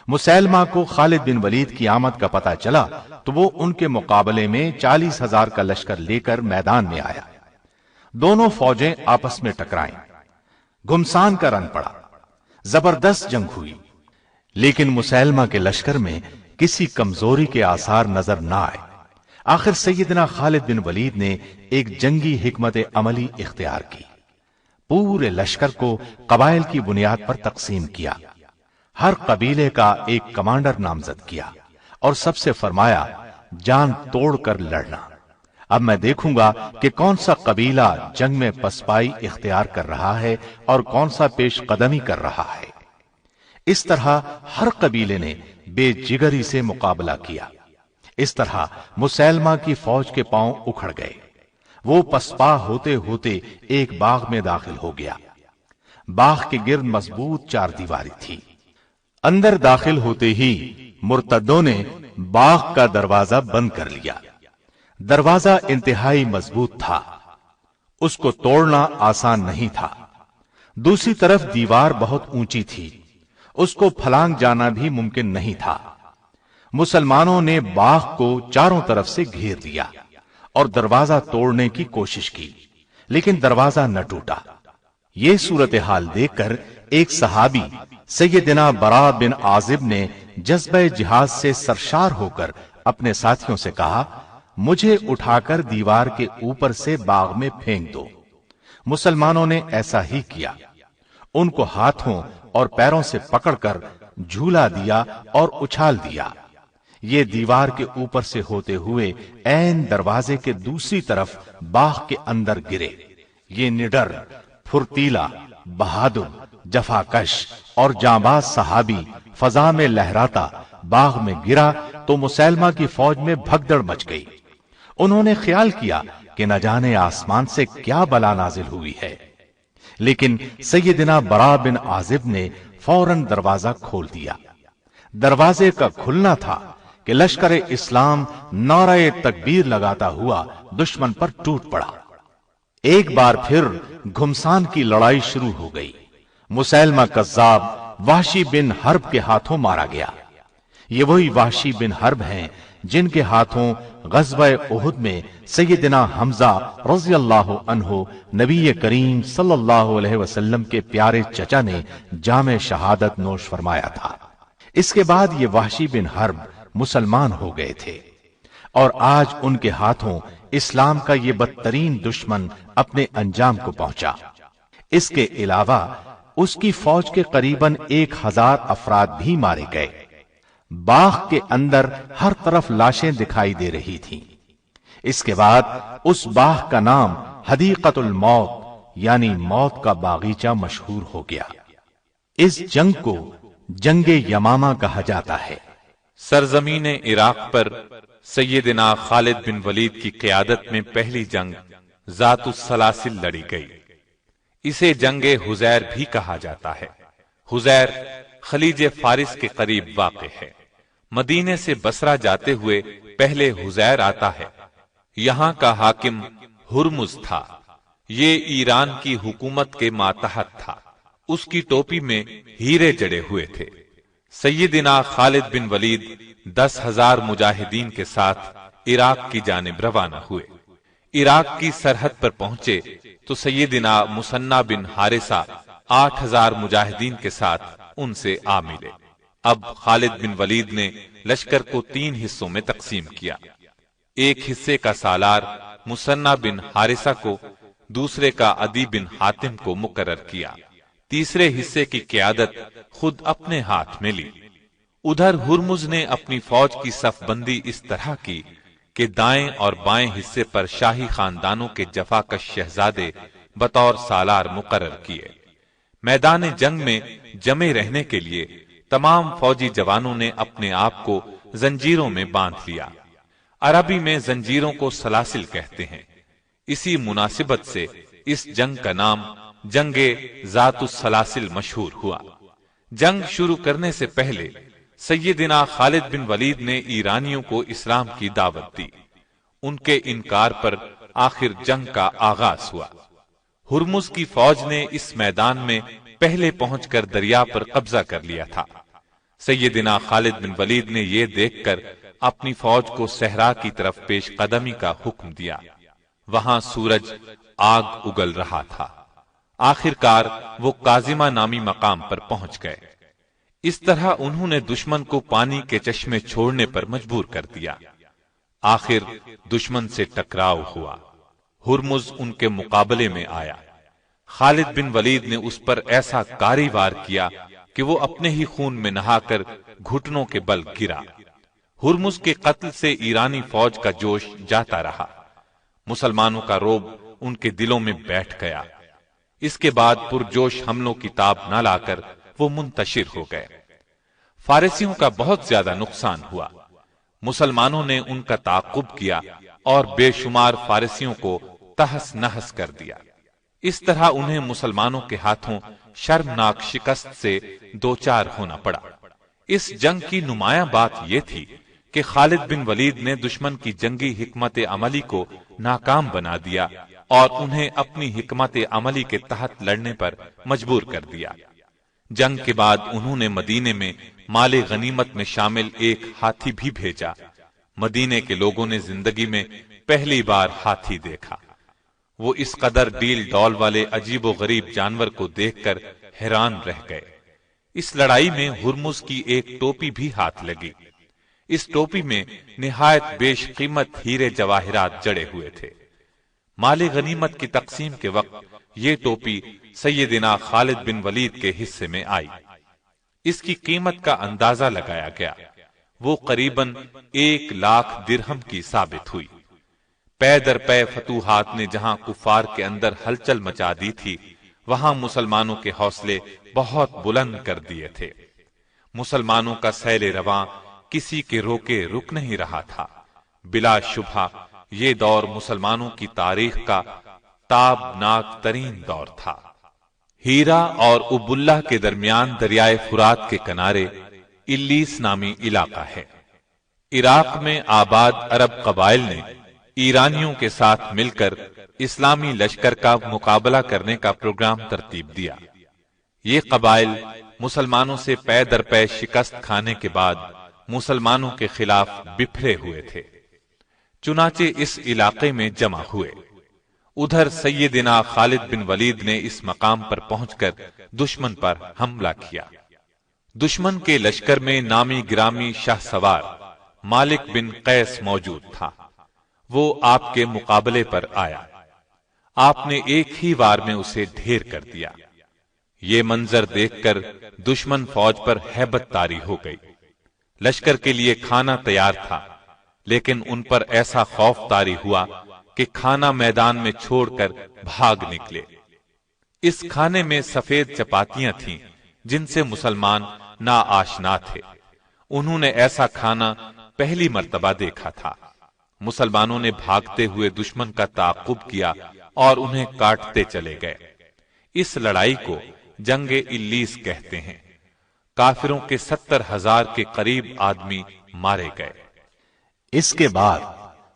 مسیلمہ کو خالد بن ولید کی آمد کا پتہ چلا تو وہ ان کے مقابلے میں 40,000 کا لشکر لے کر میدان میں آیا۔ دونوں فوجیں آپس میں ٹکرائیں، گھمسان کا رن پڑا، زبردست جنگ ہوئی، لیکن مسیلمہ کے لشکر میں کسی کمزوری کے آثار نظر نہ آئے۔ آخر سیدنا خالد بن ولید نے ایک جنگی حکمت عملی اختیار کی۔ پورے لشکر کو قبائل کی بنیاد پر تقسیم کیا، ہر قبیلے کا ایک کمانڈر نامزد کیا اور سب سے فرمایا جان توڑ کر لڑنا۔ اب میں دیکھوں گا کہ کون سا قبیلہ جنگ میں پسپائی اختیار کر رہا ہے اور کون سا پیش قدمی کر رہا ہے۔ اس طرح ہر قبیلے نے بے جگری سے مقابلہ کیا۔ اس طرح مسیلمہ کی فوج کے پاؤں اکھڑ گئے۔ وہ پسپا ہوتے ہوتے ایک باغ میں داخل ہو گیا۔ باغ کے گرد مضبوط چار دیواری تھی۔ اندر داخل ہوتے ہی مرتدوں نے باغ کا دروازہ بند کر لیا۔ دروازہ انتہائی مضبوط تھا، اس کو توڑنا آسان نہیں تھا۔ دوسری طرف دیوار بہت اونچی تھی، اس کو پھلانگ جانا بھی ممکن نہیں تھا۔ مسلمانوں نے باغ کو چاروں طرف سے گھیر لیا اور دروازہ توڑنے کی کوشش کی، لیکن دروازہ نہ ٹوٹا۔ یہ صورتحال دیکھ کر ایک صحابی سیدنا برا بن عازب نے جذبہ جہاد سے سرشار ہو کر اپنے ساتھیوں سے کہا، مجھے اٹھا کر دیوار کے اوپر سے باغ میں پھینک دو۔ مسلمانوں نے ایسا ہی کیا، ان کو ہاتھوں اور پیروں سے پکڑ کر جھولا دیا اور اچھال دیا۔ یہ دیوار کے اوپر سے ہوتے ہوئے عین دروازے کے دوسری طرف باغ کے اندر گرے۔ یہ نڈر، پھرتیلا، بہادر، جفاکش اور جانباز صحابی فضا میں لہراتا باغ میں گرا تو مسیلمہ کی فوج میں بھگدڑ مچ گئی۔ انہوں نے خیال کیا کہ نہ جانے آسمان سے کیا بلا نازل ہوئی ہے، لیکن سیدنا برا بن عازب نے فوراً دروازہ کھول دیا۔ دروازے کا کھلنا تھا کہ لشکر اسلام نعرہ تکبیر لگاتا ہوا دشمن پر ٹوٹ پڑا۔ ایک بار پھر گھمسان کی لڑائی شروع ہو گئی۔ مسیلمہ کذاب وحشی بن حرب کے ہاتھوں مارا گیا۔ یہ وہی وحشی بن حرب ہیں جن کے ہاتھوں غزوہ احد میں سیدنا حمزہ رضی اللہ عنہ نبی کریم صلی اللہ علیہ وسلم کے پیارے چچا نے جام شہادت نوش فرمایا تھا۔ اس کے بعد یہ وحشی بن حرب مسلمان ہو گئے تھے، اور آج ان کے ہاتھوں اسلام کا یہ بدترین دشمن اپنے انجام کو پہنچا۔ اس کے علاوہ اس کی فوج کے قریباً 1000 افراد بھی مارے گئے۔ باغ کے اندر ہر طرف لاشیں دکھائی دے رہی تھیں۔ اس کے بعد اس باغ کا نام حدیقۃ الموت یعنی موت کا باغیچہ مشہور ہو گیا۔ اس جنگ کو جنگ یمامہ کہا جاتا ہے۔ سرزمین عراق پر سیدنا خالد بن ولید کی قیادت میں پہلی جنگ ذات السلاسل لڑی گئی۔ اسے جنگ حزیر بھی کہا جاتا ہے۔ حزیر خلیج فارس کے قریب واقع ہے۔ مدینے سے بصرہ جاتے ہوئے پہلے حزیر آتا ہے۔ یہاں کا حاکم ہرمز تھا۔ یہ ایران کی حکومت کے ماتحت تھا۔ اس کی ٹوپی میں ہیرے جڑے ہوئے تھے۔ سیدنا خالد بن ولید 10,000 مجاہدین کے ساتھ عراق کی جانب روانہ ہوئے۔ عراق کی سرحد پر پہنچے تو سیدنا مسنہ بن حارثہ 8,000 مجاہدین کے ساتھ ان سے آ ملے۔ اب خالد بن ولید نے لشکر کو 3 حصوں میں تقسیم کیا۔ ایک حصے کا سالار مسنہ بن حارثہ کو، دوسرے کا عدی بن حاتم کو مقرر کیا، تیسرے حصے کی قیادت خود اپنے ہاتھ میں لی۔ ادھر ہرمز نے اپنی فوج کی صف بندی اس طرح کی کہ دائیں اور بائیں حصے پر شاہی خاندانوں کے جفاکش شہزادے بطور سالار مقرر کیے۔ میدان جنگ میں جمے رہنے کے لیے تمام فوجی جوانوں نے اپنے آپ کو زنجیروں میں باندھ لیا۔ عربی میں زنجیروں کو سلاسل کہتے ہیں۔ اسی مناسبت سے اس جنگ کا نام جنگ ذات السلاسل مشہور ہوا۔ جنگ شروع کرنے سے پہلے سیدنا خالد بن ولید نے ایرانیوں کو اسلام کی دعوت دی۔ ان کے انکار پر آخر جنگ کا آغاز ہوا۔ ہرمز کی فوج نے اس میدان میں پہلے پہنچ کر دریا پر قبضہ کر لیا تھا۔ سیدنا خالد بن ولید نے یہ دیکھ کر اپنی فوج کو صحرا کی طرف پیش قدمی کا حکم دیا۔ وہاں سورج آگ اگل رہا تھا۔ آخر کار وہ کاظمہ نامی مقام پر پہنچ گئے۔ اس طرح انہوں نے دشمن کو پانی کے چشمے چھوڑنے پر مجبور کر دیا۔ آخر دشمن سے ٹکراؤ ہوا۔ ہرمز ان کے مقابلے میں آیا۔ خالد بن ولید نے اس پر ایسا کاری وار کیا کہ وہ اپنے ہی خون میں نہا کر گھٹنوں کے بل گرا۔ ہرمز کے قتل سے ایرانی فوج کا جوش جاتا رہا۔ مسلمانوں کا رعب ان کے دلوں میں بیٹھ گیا۔ اس کے بعد پرجوش حملوں کی تاب نہ لا کر وہ منتشر ہو گئے۔ فارسیوں کا بہت زیادہ نقصان ہوا۔ مسلمانوں نے ان کا تعاقب کیا اور بے شمار فارسیوں کو تہس نہس کر دیا۔ اس طرح انہیں مسلمانوں کے ہاتھوں شرمناک شکست سے دوچار ہونا پڑا۔ اس جنگ کی نمایاں بات یہ تھی کہ خالد بن ولید نے دشمن کی جنگی حکمت عملی کو ناکام بنا دیا اور انہیں اپنی حکمت عملی کے تحت لڑنے پر مجبور کر دیا۔ جنگ کے بعد انہوں نے مدینے میں مال غنیمت میں شامل ایک ہاتھی بھی بھیجا۔ مدینے کے لوگوں نے زندگی میں پہلی بار ہاتھی دیکھا۔ وہ اس قدر ڈیل ڈول والے عجیب و غریب جانور کو دیکھ کر حیران رہ گئے۔ اس لڑائی میں ہرمز کی ایک ٹوپی بھی ہاتھ لگی۔ اس ٹوپی میں نہایت بیش قیمت ہیرے جواہرات جڑے ہوئے تھے۔ مال غنیمت کی تقسیم کے وقت یہ ٹوپی سیدنا خالد بن ولید کے حصے میں آئی۔ اس کی قیمت کا اندازہ لگایا گیا۔ وہ قریباً 1,00,000 درہم کی ثابت ہوئی۔ پے در پے فتوحات نے جہاں کفار کے اندر ہلچل مچا دی تھی، وہاں مسلمانوں کے حوصلے بہت بلند کر دیے تھے۔ مسلمانوں کا سیل رواں کسی کے روکے رک نہیں رہا تھا۔ بلا شبہ یہ دور مسلمانوں کی تاریخ کا تابناک ترین دور تھا۔ ہیرا اور اب اللہ کے درمیان دریائے فرات کے کنارے الیس نامی علاقہ ہے۔ عراق میں آباد عرب قبائل نے ایرانیوں کے ساتھ مل کر اسلامی لشکر کا مقابلہ کرنے کا پروگرام ترتیب دیا۔ یہ قبائل مسلمانوں سے پے در پے شکست کھانے کے بعد مسلمانوں کے خلاف بکھرے ہوئے تھے، چنانچہ اس علاقے میں جمع ہوئے۔ ادھر سیدنا خالد بن ولید نے اس مقام پر پہنچ کر دشمن پر حملہ کیا۔ دشمن کے لشکر میں نامی گرامی شاہ سوار مالک بن قیس موجود تھا۔ وہ آپ کے مقابلے پر آیا، آپ نے ایک ہی وار میں اسے ڈھیر کر دیا۔ یہ منظر دیکھ کر دشمن فوج پر ہیبت طاری ہو گئی۔ لشکر کے لیے کھانا تیار تھا، لیکن ان پر ایسا خوف طاری ہوا کہ کھانا میدان میں چھوڑ کر بھاگ نکلے۔ اس کھانے میں سفید چپاتیاں تھیں جن سے مسلمان ناآشنا تھے۔ انہوں نے ایسا کھانا پہلی مرتبہ دیکھا تھا۔ مسلمانوں نے بھاگتے ہوئے دشمن کا تعاقب کیا اور انہیں کاٹتے چلے گئے۔ اس لڑائی کو جنگ الیس کہتے ہیں۔ کافروں کے 70,000 کے قریب آدمی مارے گئے۔ اس کے بعد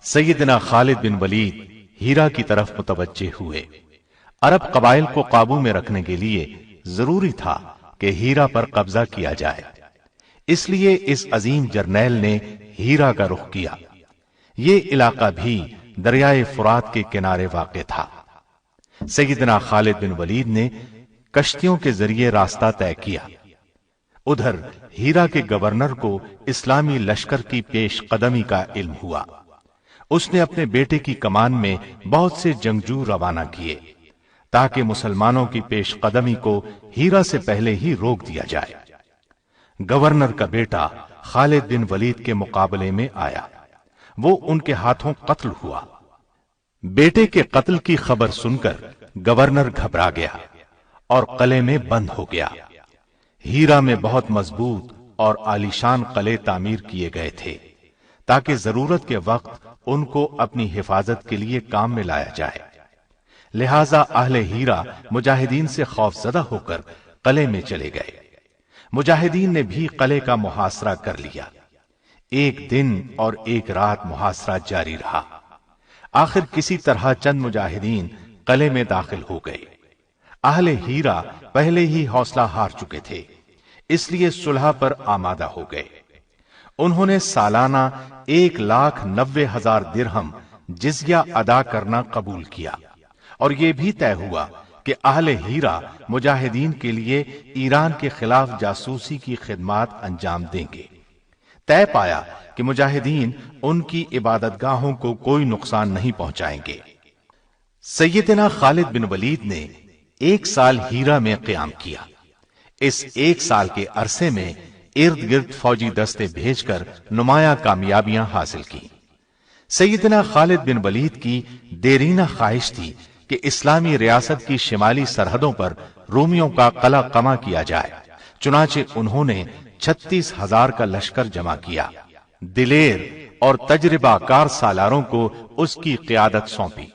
سیدنا خالد بن ولید ہیرا کی طرف متوجہ ہوئے۔ عرب قبائل کو قابو میں رکھنے کے لیے ضروری تھا کہ ہیرا پر قبضہ کیا جائے، اس لیے اس عظیم جرنیل نے ہیرا کا رخ کیا۔ یہ علاقہ بھی دریائے فرات کے کنارے واقع تھا۔ سیدنا خالد بن ولید نے کشتیوں کے ذریعے راستہ طے کیا۔ ادھر ہیرا کے گورنر کو اسلامی لشکر کی پیش قدمی کا علم ہوا۔ اس نے اپنے بیٹے کی کمان میں بہت سے جنگجو روانہ کیے تاکہ مسلمانوں کی پیش قدمی کو ہیرا سے پہلے ہی روک دیا جائے۔ گورنر کا بیٹا خالد بن ولید کے مقابلے میں آیا، وہ ان کے ہاتھوں قتل ہوا۔ بیٹے کے قتل کی خبر سن کر گورنر گھبرا گیا اور قلعے میں بند ہو گیا۔ ہیرا میں بہت مضبوط اور عالیشان قلعے تعمیر کیے گئے تھے تاکہ ضرورت کے وقت ان کو اپنی حفاظت کے لیے کام میں لایا جائے۔ لہذا اہل ہیرا مجاہدین سے خوف زدہ ہو کر قلعے میں چلے گئے۔ مجاہدین نے بھی قلعے کا محاصرہ کر لیا۔ ایک دن اور ایک رات محاصرہ جاری رہا۔ آخر کسی طرح چند مجاہدین قلعے میں داخل ہو گئے۔ اہل ہیرا پہلے ہی حوصلہ ہار چکے تھے، اس لیے صلح پر آمادہ ہو گئے۔ انہوں نے سالانہ 1,90,000 درہم جزیہ ادا کرنا قبول کیا، اور یہ بھی طے ہوا کہ اہل ہیرا مجاہدین کے لیے ایران کے خلاف جاسوسی کی خدمات انجام دیں گے۔ طے پایا کہ مجاہدین ان کی عبادت گاہوں کو کوئی نقصان نہیں پہنچائیں گے۔ سیدنا خالد بن ولید نے 1 سال ہیرا میں قیام کیا۔ اس 1 سال کے عرصے میں ارد گرد فوجی دستے بھیج کر نمایاں کامیابیاں حاصل کی۔ سیدنا خالد بن ولید کی دیرینہ خواہش تھی کہ اسلامی ریاست کی شمالی سرحدوں پر رومیوں کا قلع قمع کیا جائے، چنانچہ انہوں نے 36,000 کا لشکر جمع کیا۔ دلیر اور تجربہ کار سالاروں کو اس کی قیادت سونپی۔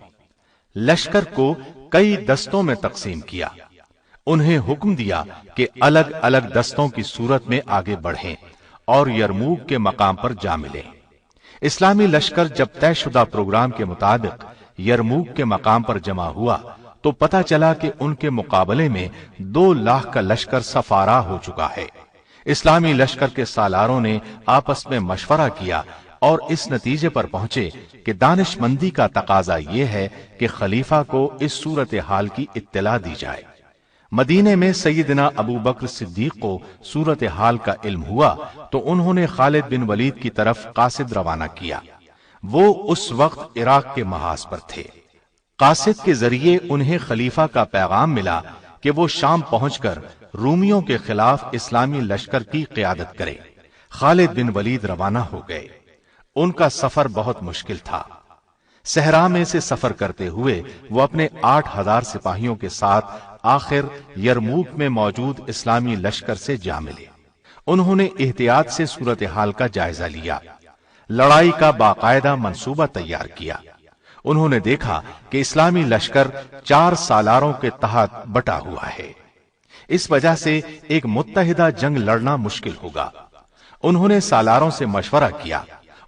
لشکر کو کئی دستوں میں تقسیم کیا۔ انہیں حکم دیا کہ الگ الگ دستوں کی صورت میں آگے بڑھیں اور یرموک کے مقام پر جا ملیں۔ اسلامی لشکر جب طے شدہ پروگرام کے مطابق یرموک کے مقام پر جمع ہوا تو پتہ چلا کہ ان کے مقابلے میں 2 لاکھ کا لشکر سفارا ہو چکا ہے۔ اسلامی لشکر کے سالاروں نے آپس میں مشورہ کیا اور اس نتیجے پر پہنچے کہ دانش مندی کا تقاضا یہ ہے کہ خلیفہ کو اس صورتحال کی اطلاع دی جائے۔ مدینے میں سیدنا ابو بکر صدیق کو صورتحال کا علم ہوا تو انہوں نے خالد بن ولید کی طرف قاصد روانہ کیا۔ وہ اس وقت عراق کے محاذ پر تھے۔ قاصد کے ذریعے انہیں خلیفہ کا پیغام ملا کہ وہ شام پہنچ کر رومیوں کے خلاف اسلامی لشکر کی قیادت کرے۔ خالد بن ولید روانہ ہو گئے۔ ان کا سفر بہت مشکل تھا۔ صحرا میں سے سفر کرتے ہوئے وہ اپنے 8,000 سپاہیوں کے ساتھ آخر یرموک میں موجود اسلامی لشکر سے جا ملے۔ انہوں نے احتیاط سے صورتحال کا جائزہ لیا، لڑائی کا باقاعدہ منصوبہ تیار کیا۔ انہوں نے دیکھا کہ اسلامی لشکر 4 سالاروں کے تحت بٹا ہوا ہے، اس وجہ سے ایک متحدہ جنگ لڑنا مشکل ہوگا۔ انہوں نے سالاروں سے مشورہ کیا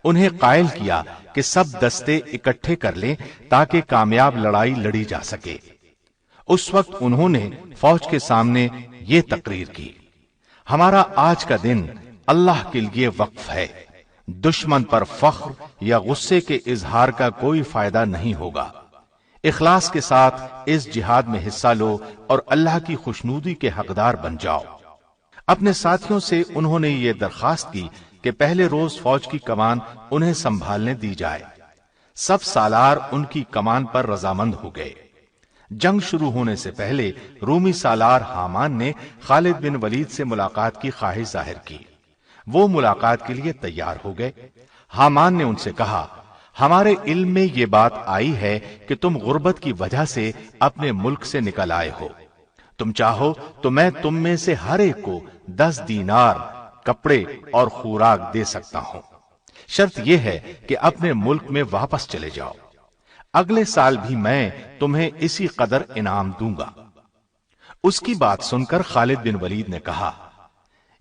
انہیں قائل کیا کہ سب دستے اکٹھے کر لیں تاکہ کامیاب لڑائی لڑی جا سکے۔ اس وقت انہوں نے فوج کے سامنے یہ تقریر کی: ہمارا آج کا دن اللہ کے لیے وقف ہے، دشمن پر فخر یا غصے کے اظہار کا کوئی فائدہ نہیں ہوگا۔ اخلاص کے ساتھ اس جہاد میں حصہ لو اور اللہ کی خوشنودی کے حقدار بن جاؤ۔ اپنے ساتھیوں سے انہوں نے یہ درخواست کی کہ پہلے روز فوج کی کمان انہیں سنبھالنے دی جائے۔ سب سالار ان کی کمان پر رضامند ہو گئے۔ جنگ شروع ہونے سے پہلے رومی سالار حامان نے خالد بن ولید سے ملاقات کی خواہش ظاہر کی۔ وہ ملاقات کے لیے تیار ہو گئے۔ حامان نے ان سے کہا: ہمارے علم میں یہ بات آئی ہے کہ تم غربت کی وجہ سے اپنے ملک سے نکل آئے ہو۔ تم چاہو تو میں تم میں سے ہر ایک کو 10 دینار کپڑے اور خوراک دے سکتا ہوں، شرط یہ ہے کہ اپنے ملک میں واپس چلے جاؤ۔ اگلے سال بھی میں تمہیں اسی قدر انعام دوں گا۔ اس کی بات سن کر خالد بن ولید نے کہا: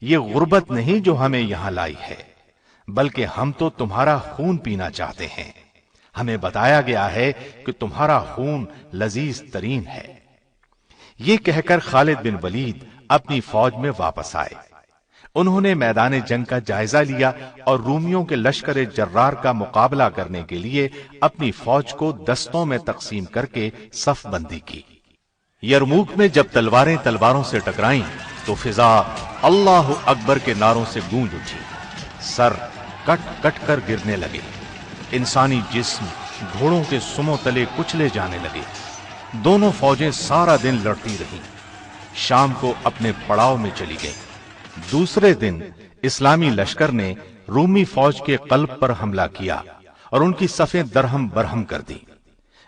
یہ غربت نہیں جو ہمیں یہاں لائی ہے، بلکہ ہم تو تمہارا خون پینا چاہتے ہیں۔ ہمیں بتایا گیا ہے کہ تمہارا خون لذیذ ترین ہے۔ یہ کہہ کر خالد بن ولید اپنی فوج میں واپس آئے۔ انہوں نے میدان جنگ کا جائزہ لیا اور رومیوں کے لشکر جرار کا مقابلہ کرنے کے لیے اپنی فوج کو دستوں میں تقسیم کر کے صف بندی کی۔ یرموک میں جب تلواریں تلواروں سے ٹکرائیں تو فضا اللہ اکبر کے نعروں سے گونج اٹھی۔ سر کٹ کٹ کر گرنے لگے، انسانی جسم گھوڑوں کے سموں تلے کچلے جانے لگے۔ دونوں فوجیں سارا دن لڑتی رہیں، شام کو اپنے پڑاؤ میں چلی گئیں۔ دوسرے دن اسلامی لشکر نے رومی فوج کے قلب پر حملہ کیا اور ان کی صفیں درہم برہم کر دی۔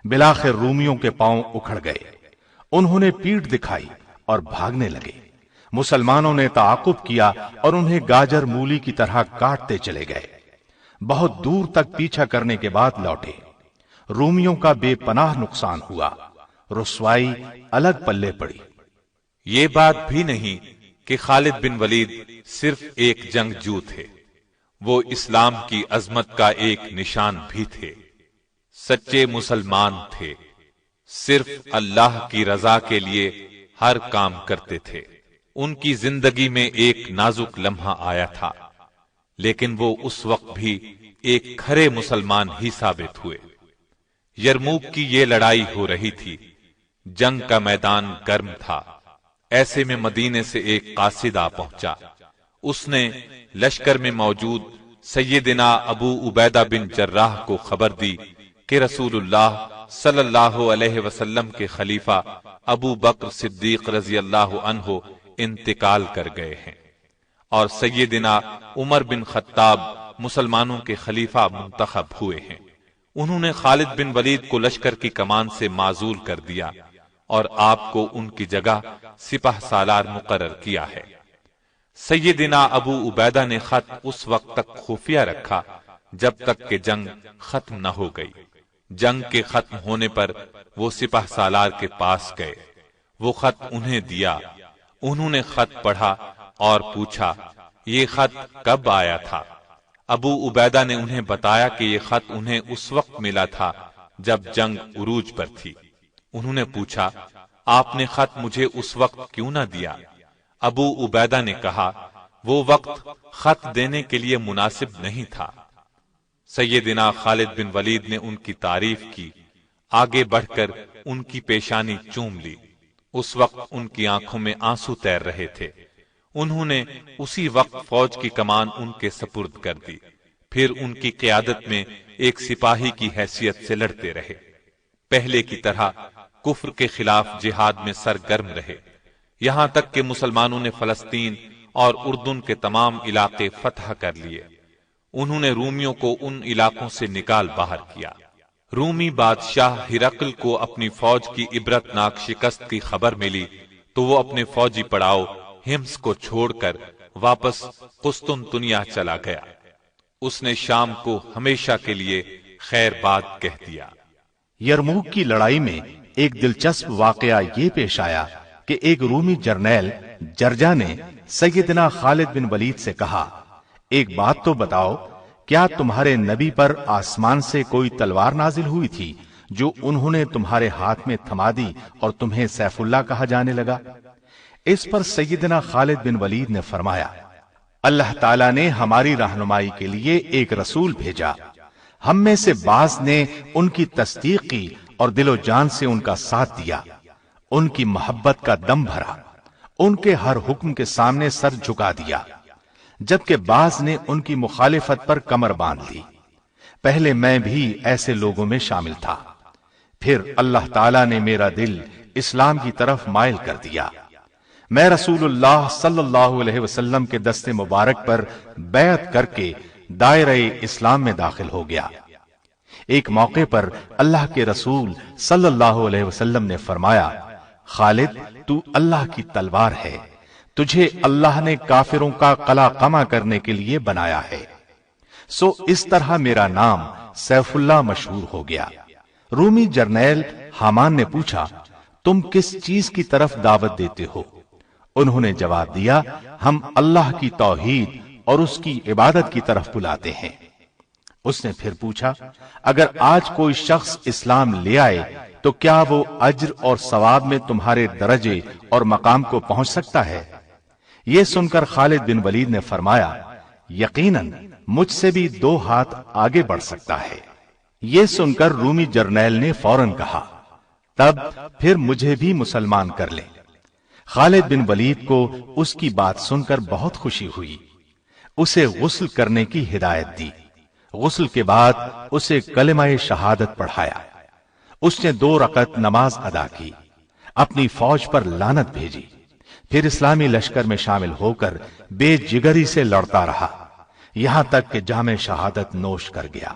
بلاخر رومیوں کے پاؤں اکھڑ گئے، انہوں نے پیٹھ دکھائی اور بھاگنے لگے۔ مسلمانوں نے تعاقب کیا اور انہیں گاجر مولی کی طرح کاٹتے چلے گئے۔ بہت دور تک پیچھا کرنے کے بعد لوٹے۔ رومیوں کا بے پناہ نقصان ہوا، رسوائی الگ پلے پڑی۔ یہ بات بھی نہیں کہ خالد بن ولید صرف ایک جنگجو تھے، وہ اسلام کی عظمت کا ایک نشان بھی تھے۔ سچے مسلمان تھے، صرف اللہ کی رضا کے لیے ہر کام کرتے تھے۔ ان کی زندگی میں ایک نازک لمحہ آیا تھا، لیکن وہ اس وقت بھی ایک کھرے مسلمان ہی ثابت ہوئے۔ یرموک کی یہ لڑائی ہو رہی تھی، جنگ کا میدان گرم تھا۔ ایسے میں مدینے سے ایک قاصد آ پہنچا۔ اس نے لشکر میں موجود سیدنا ابو عبیدہ بن جراح کو خبر دی کہ رسول اللہ صلی اللہ علیہ وسلم کے خلیفہ ابو بکر صدیق رضی اللہ عنہ انتقال کر گئے ہیں اور سیدنا عمر بن خطاب مسلمانوں کے خلیفہ منتخب ہوئے ہیں۔ انہوں نے خالد بن ولید کو لشکر کی کمان سے معزول کر دیا اور آپ کو ان کی جگہ سپہ سالار مقرر کیا ہے۔ سیدنا ابو عبیدہ نے خط اس وقت تک خفیہ رکھا جب تک کہ جنگ ختم نہ ہو گئی۔ جنگ کے ختم ہونے پر وہ سپہ سالار کے پاس گئے، وہ خط انہیں دیا۔ انہوں نے خط پڑھا اور پوچھا یہ خط کب آیا تھا؟ ابو عبیدہ نے انہیں بتایا کہ یہ خط انہیں اس وقت ملا تھا جب جنگ عروج پر تھی۔ انہوں نے پوچھا آپ نے خط مجھے اس وقت کیوں نہ دیا؟ ابو عبیدہ نے کہا وہ وقت خط دینے کے لیے مناسب نہیں تھا۔ سیدنا خالد بن ولید نے ان کی تعریف کی، آگے بڑھ کر ان کی پیشانی چوم لی۔ اس وقت ان کی آنکھوں میں آنسو تیر رہے تھے۔ انہوں نے اسی وقت فوج کی کمان ان کے سپرد کر دی، پھر ان کی قیادت میں ایک سپاہی کی حیثیت سے لڑتے رہے۔ پہلے کی طرح کفر کے خلاف جہاد میں سرگرم رہے، یہاں تک کہ مسلمانوں نے فلسطین اور اردن کے تمام علاقے فتح کر لیے۔ انہوں نے رومیوں کو ان علاقوں سے نکال باہر کیا۔ رومی بادشاہ ہرقل کو اپنی فوج کی عبرتناک شکست کی خبر ملی تو وہ اپنے فوجی پڑاؤ ہمس کو چھوڑ کر واپس قسطنطنیہ چلا گیا۔ اس نے شام کو ہمیشہ کے لیے خیر باد کہہ دیا۔ یرموک کی لڑائی میں ایک دلچسپ واقعہ یہ پیش آیا کہ ایک رومی جرنیل جرجا نے سیدنا خالد بن ولید سے کہا ایک بات تو بتاؤ کیا تمہارے نبی پر آسمان سے کوئی تلوار نازل ہوئی تھی جو انہوں نے تمہارے ہاتھ میں تھما دی اور تمہیں سیف اللہ کہا جانے لگا؟ اس پر سیدنا خالد بن ولید نے فرمایا، اللہ تعالیٰ نے ہماری رہنمائی کے لیے ایک رسول بھیجا، ہم میں سے بعض نے ان کی تصدیق کی اور دل و جان سے ان کا ساتھ دیا، ان کی محبت کا دم بھرا، ان کے ہر حکم کے سامنے سر جھکا دیا، جبکہ بعض نے ان کی مخالفت پر کمر باندھ لی۔ پہلے میں بھی ایسے لوگوں میں شامل تھا، پھر اللہ تعالیٰ نے میرا دل اسلام کی طرف مائل کر دیا، میں رسول اللہ صلی اللہ علیہ وسلم کے دست مبارک پر بیعت کر کے دائرہ اسلام میں داخل ہو گیا۔ ایک موقع پر اللہ کے رسول صلی اللہ علیہ وسلم نے فرمایا، خالد تو اللہ کی تلوار ہے، تجھے اللہ نے کافروں کا قلع قمع کرنے کے لیے بنایا ہے۔ سو اس طرح میرا نام سیف اللہ مشہور ہو گیا۔ رومی جرنیل حامان نے پوچھا، تم کس چیز کی طرف دعوت دیتے ہو؟ انہوں نے جواب دیا، ہم اللہ کی توحید اور اس کی عبادت کی طرف بلاتے ہیں۔ اس نے پھر پوچھا، اگر آج کوئی شخص اسلام لے آئے تو کیا وہ اجر اور ثواب میں تمہارے درجے اور مقام کو پہنچ سکتا ہے؟ یہ سن کر خالد بن ولید نے فرمایا، یقیناً مجھ سے بھی 2 ہاتھ آگے بڑھ سکتا ہے۔ یہ سن کر رومی جرنیل نے فوراً کہا، تب پھر مجھے بھی مسلمان کر لیں۔ خالد بن ولید کو اس کی بات سن کر بہت خوشی ہوئی، اسے غسل کرنے کی ہدایت دی۔ غسل کے بعد اسے کلمہ شہادت پڑھایا۔ اس نے 2 رکعت نماز ادا کی، اپنی فوج پر لعنت بھیجی، پھر اسلامی لشکر میں شامل ہو کر بے جگری سے لڑتا رہا، یہاں تک کہ جام شہادت نوش کر گیا۔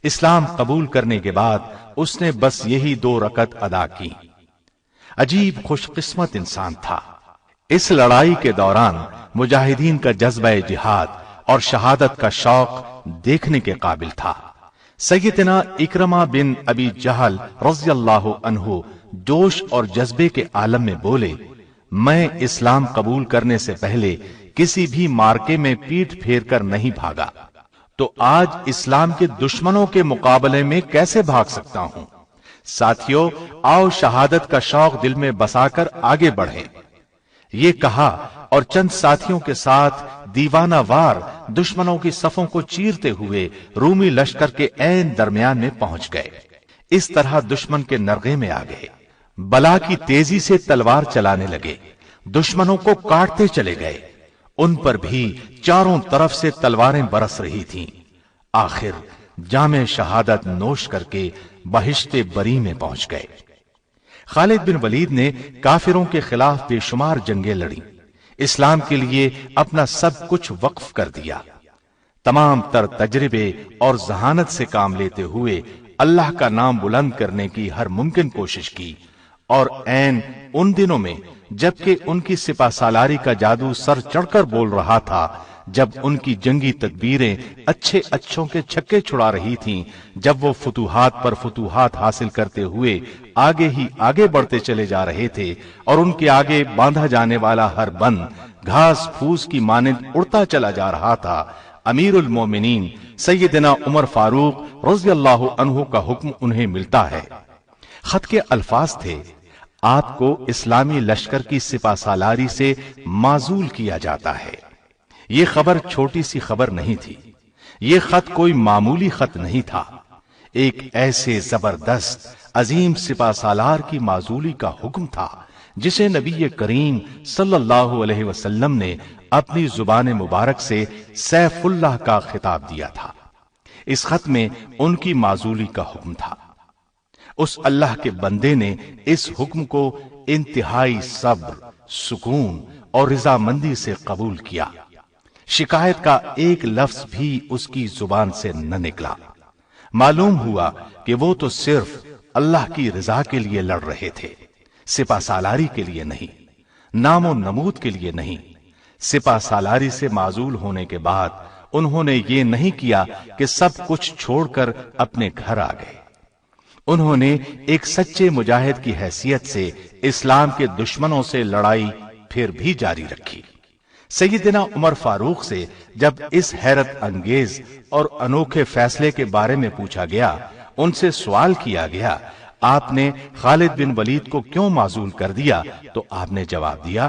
اسلام قبول کرنے کے بعد اس نے بس یہی 2 رکعت ادا کی۔ عجیب خوش قسمت انسان تھا۔ اس لڑائی کے دوران مجاہدین کا جذبہ جہاد اور شہادت کا شوق دیکھنے کے قابل تھا۔ سیدنا اکرمہ بن ابی جہل رضی اللہ عنہ جوش اور جذبے کے عالم میں بولے، میں اسلام قبول کرنے سے پہلے کسی بھی مارکے میں پیٹھ پھیر کر نہیں بھاگا، تو آج اسلام کے دشمنوں کے مقابلے میں کیسے بھاگ سکتا ہوں؟ ساتھیو، آؤ شہادت کا شوق دل میں بسا کر آگے بڑھیں۔ یہ کہا اور چند ساتھیوں کے ساتھ دیوانہ وار دشمنوں کی صفوں کو چیرتے ہوئے رومی لشکر کے عین درمیان میں پہنچ گئے۔ اس طرح دشمن کے نرغے میں آ گئے، بلا کی تیزی سے تلوار چلانے لگے، دشمنوں کو کاٹتے چلے گئے، ان پر بھی چاروں طرف سے تلواریں برس رہی تھیں۔ آخر جام شہادت نوش کر کے بہشت بری میں پہنچ گئے۔ خالد بن ولید نے کافروں کے خلاف بے شمار جنگیں لڑی، اسلام کے لیے اپنا سب کچھ وقف کر دیا۔ تمام تر تجربے اور ذہانت سے کام لیتے ہوئے اللہ کا نام بلند کرنے کی ہر ممکن کوشش کی، اور عین ان دنوں میں جبکہ ان کی سپہ سالاری کا جادو سر چڑھ کر بول رہا تھا، جب ان کی جنگی تدبیریں اچھے اچھوں کے چھکے چھڑا رہی تھیں، جب وہ فتوحات پر فتوحات حاصل کرتے ہوئے آگے ہی آگے بڑھتے چلے جا رہے تھے، اور ان کے آگے باندھا جانے والا ہر بند گھاس پھوس کی مانند اڑتا چلا جا رہا تھا، امیر المومنین سیدنا عمر فاروق رضی اللہ عنہ کا حکم انہیں ملتا ہے۔ خط کے الفاظ تھے، آپ کو اسلامی لشکر کی سپہ سالاری سے معزول کیا جاتا ہے۔ یہ خبر چھوٹی سی خبر نہیں تھی، یہ خط کوئی معمولی خط نہیں تھا، ایک ایسے زبردست عظیم سپہ سالار کی معزولی کا حکم تھا جسے نبی کریم صلی اللہ علیہ وسلم نے اپنی زبان مبارک سے سیف اللہ کا خطاب دیا تھا۔ اس خط میں ان کی معزولی کا حکم تھا۔ اس اللہ کے بندے نے اس حکم کو انتہائی صبر، سکون اور رضامندی سے قبول کیا۔ شکایت کا ایک لفظ بھی اس کی زبان سے نہ نکلا۔ معلوم ہوا کہ وہ تو صرف اللہ کی رضا کے لیے لڑ رہے تھے، سپہ سالاری کے لیے نہیں، نام و نمود کے لیے نہیں۔ سپہ سالاری سے معزول ہونے کے بعد انہوں نے یہ نہیں کیا کہ سب کچھ چھوڑ کر اپنے گھر آ گئے۔ انہوں نے ایک سچے مجاہد کی حیثیت سے اسلام کے دشمنوں سے لڑائی پھر بھی جاری رکھی۔ سیدنا عمر فاروق سے جب اس حیرت انگیز اور انوکھے فیصلے کے بارے میں پوچھا گیا، ان سے سوال کیا گیا آپ نے خالد بن ولید کو کیوں معزول کر دیا، تو آپ نے جواب دیا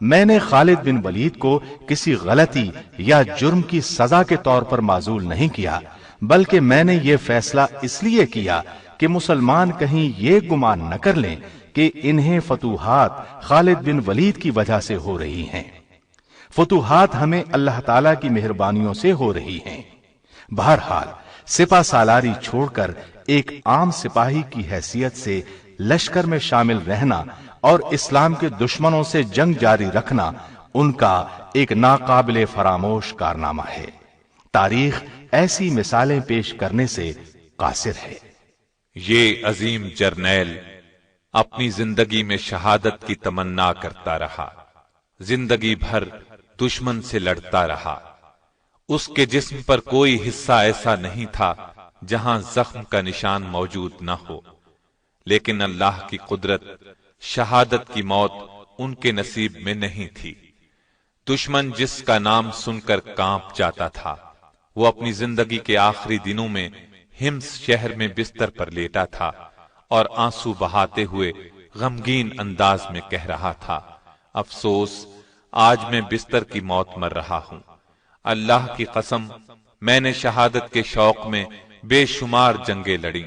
میں نے خالد بن ولید کو کسی غلطی یا جرم کی سزا کے طور پر معزول نہیں کیا، بلکہ میں نے یہ فیصلہ اس لیے کیا کہ مسلمان کہیں یہ گمان نہ کر لیں کہ انہیں فتوحات خالد بن ولید کی وجہ سے ہو رہی ہیں۔ فتوحات ہمیں اللہ تعالی کی مہربانیوں سے ہو رہی ہیں۔ بہرحال سپہ سالاری چھوڑ کر ایک عام سپاہی کی حیثیت سے لشکر میں شامل رہنا اور اسلام کے دشمنوں سے جنگ جاری رکھنا ان کا ایک ناقابل فراموش کارنامہ ہے۔ تاریخ ایسی مثالیں پیش کرنے سے قاصر ہے۔ یہ عظیم جرنیل اپنی زندگی میں شہادت کی تمنا کرتا رہا، زندگی بھر دشمن سے لڑتا رہا۔ اس کے جسم پر کوئی حصہ ایسا نہیں تھا جہاں زخم کا نشان موجود نہ ہو، لیکن اللہ کی قدرت، شہادت کی موت ان کے نصیب میں نہیں تھی۔ دشمن جس کا نام سن کر کانپ جاتا تھا، وہ اپنی زندگی کے آخری دنوں میں ہمس شہر میں بستر پر لیٹا تھا اور آنسو بہاتے ہوئے غمگین انداز میں کہہ رہا تھا، افسوس، آج میں بستر کی موت مر رہا ہوں۔ اللہ کی قسم، میں نے شہادت کے شوق میں بے شمار جنگیں لڑیں،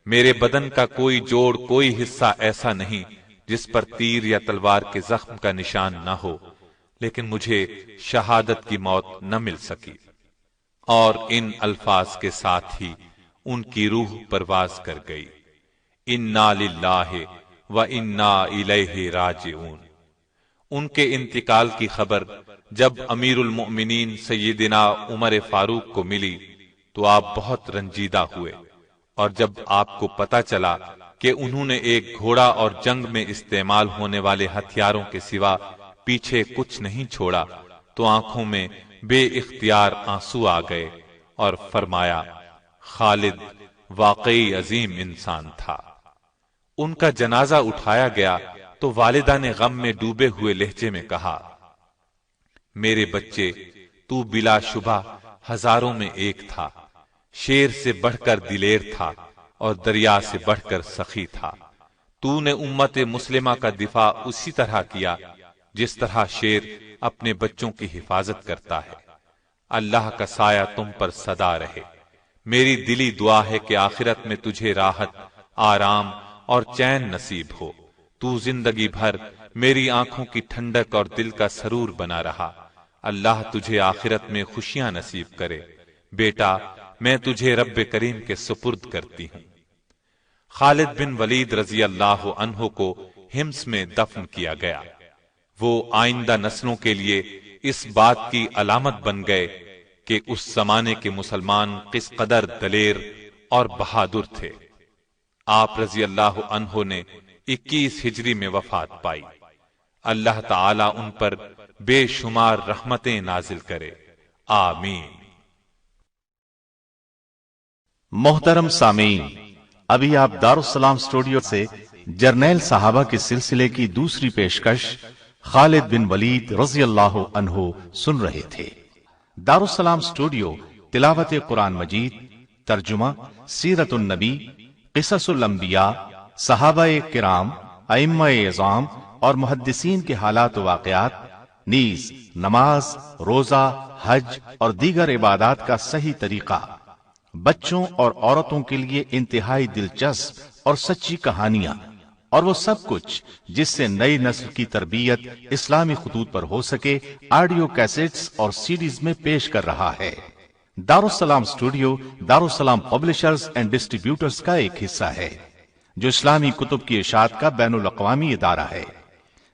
میرے بدن کا کوئی جوڑ، کوئی حصہ ایسا نہیں جس پر تیر یا تلوار کے زخم کا نشان نہ ہو، لیکن مجھے شہادت کی موت نہ مل سکی۔ اور ان الفاظ کے ساتھ ہی ان کی روح پرواز کر گئی۔ انا للہ و انا الیہ راجعون۔ ان کے انتقال کی خبر جب امیر المؤمنین سیدنا عمر فاروق کو ملی تو آپ بہت رنجیدہ ہوئے، اور جب آپ کو پتہ چلا کہ انہوں نے ایک گھوڑا اور جنگ میں استعمال ہونے والے ہتھیاروں کے سوا پیچھے کچھ نہیں چھوڑا تو آنکھوں میں بے اختیار آنسو آ گئے اور فرمایا، خالد واقعی عظیم انسان تھا۔ ان کا جنازہ اٹھایا گیا تو والدہ نے غم میں ڈوبے ہوئے لہجے میں کہا، میرے بچے، تو بلا شبہ ہزاروں میں ایک تھا، شیر سے بڑھ کر دلیر تھا اور دریا سے بڑھ کر سخی تھا۔ تو نے امت مسلمہ کا دفاع اسی طرح کیا جس طرح شیر اپنے بچوں کی حفاظت کرتا ہے۔ اللہ کا سایہ تم پر سدا رہے۔ میری دلی دعا ہے کہ آخرت میں تجھے راحت، آرام اور چین نصیب ہو۔ تو زندگی بھر میری آنکھوں کی ٹھنڈک اور دل کا سرور بنا رہا۔ اللہ تجھے آخرت میں خوشیاں نصیب کرے۔ بیٹا، میں تجھے رب کریم کے سپرد کرتی ہوں۔ خالد بن ولید رضی اللہ عنہ کو ہمس میں دفن کیا گیا۔ وہ آئندہ نسلوں کے لیے اس بات کی علامت بن گئے کہ اس زمانے کے مسلمان کس قدر دلیر اور بہادر تھے۔ آپ رضی اللہ عنہ نے 21 ہجری میں وفات پائی۔ اللہ تعالی ان پر بے شمار رحمتیں نازل کرے، آمین۔ محترم سامعین، ابھی آپ دارالسلام اسٹوڈیو سے جرنیل صحابہ کے سلسلے کی دوسری پیشکش خالد بن ولید رضی اللہ عنہ سن رہے تھے۔ دارالسلام اسٹوڈیو تلاوت قرآن مجید، ترجمہ، سیرت النبی، قصص الانبیاء، صحابہ کرام، ائمہ اعظام اور محدثین کے حالات و واقعات، نیز نماز، روزہ، حج اور دیگر عبادات کا صحیح طریقہ، بچوں اور عورتوں کے لیے انتہائی دلچسپ اور سچی کہانیاں، اور وہ سب کچھ جس سے نئی نسل کی تربیت اسلامی خطوط پر ہو سکے، آڈیو کیسٹس اور سیڈیز میں پیش کر رہا ہے۔ دارالسلام اسٹوڈیو دارالسلام پبلشرز اینڈ ڈسٹریبیوٹرز کا ایک حصہ ہے، جو اسلامی کتب کی اشاعت کا بین الاقوامی ادارہ ہے،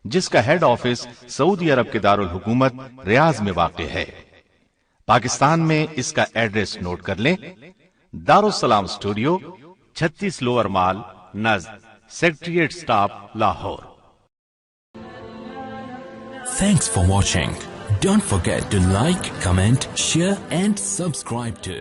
جس کا ہیڈ آفس سعودی عرب کے دارالحکومت ریاض میں واقع ہے۔ پاکستان میں اس کا ایڈریس نوٹ کر لیں: دارالسلام اسٹوڈیو، 36 لوور مال، نزد secretariat staff, Lahore. Thanks for watching. Don't forget to like, comment, share and subscribe to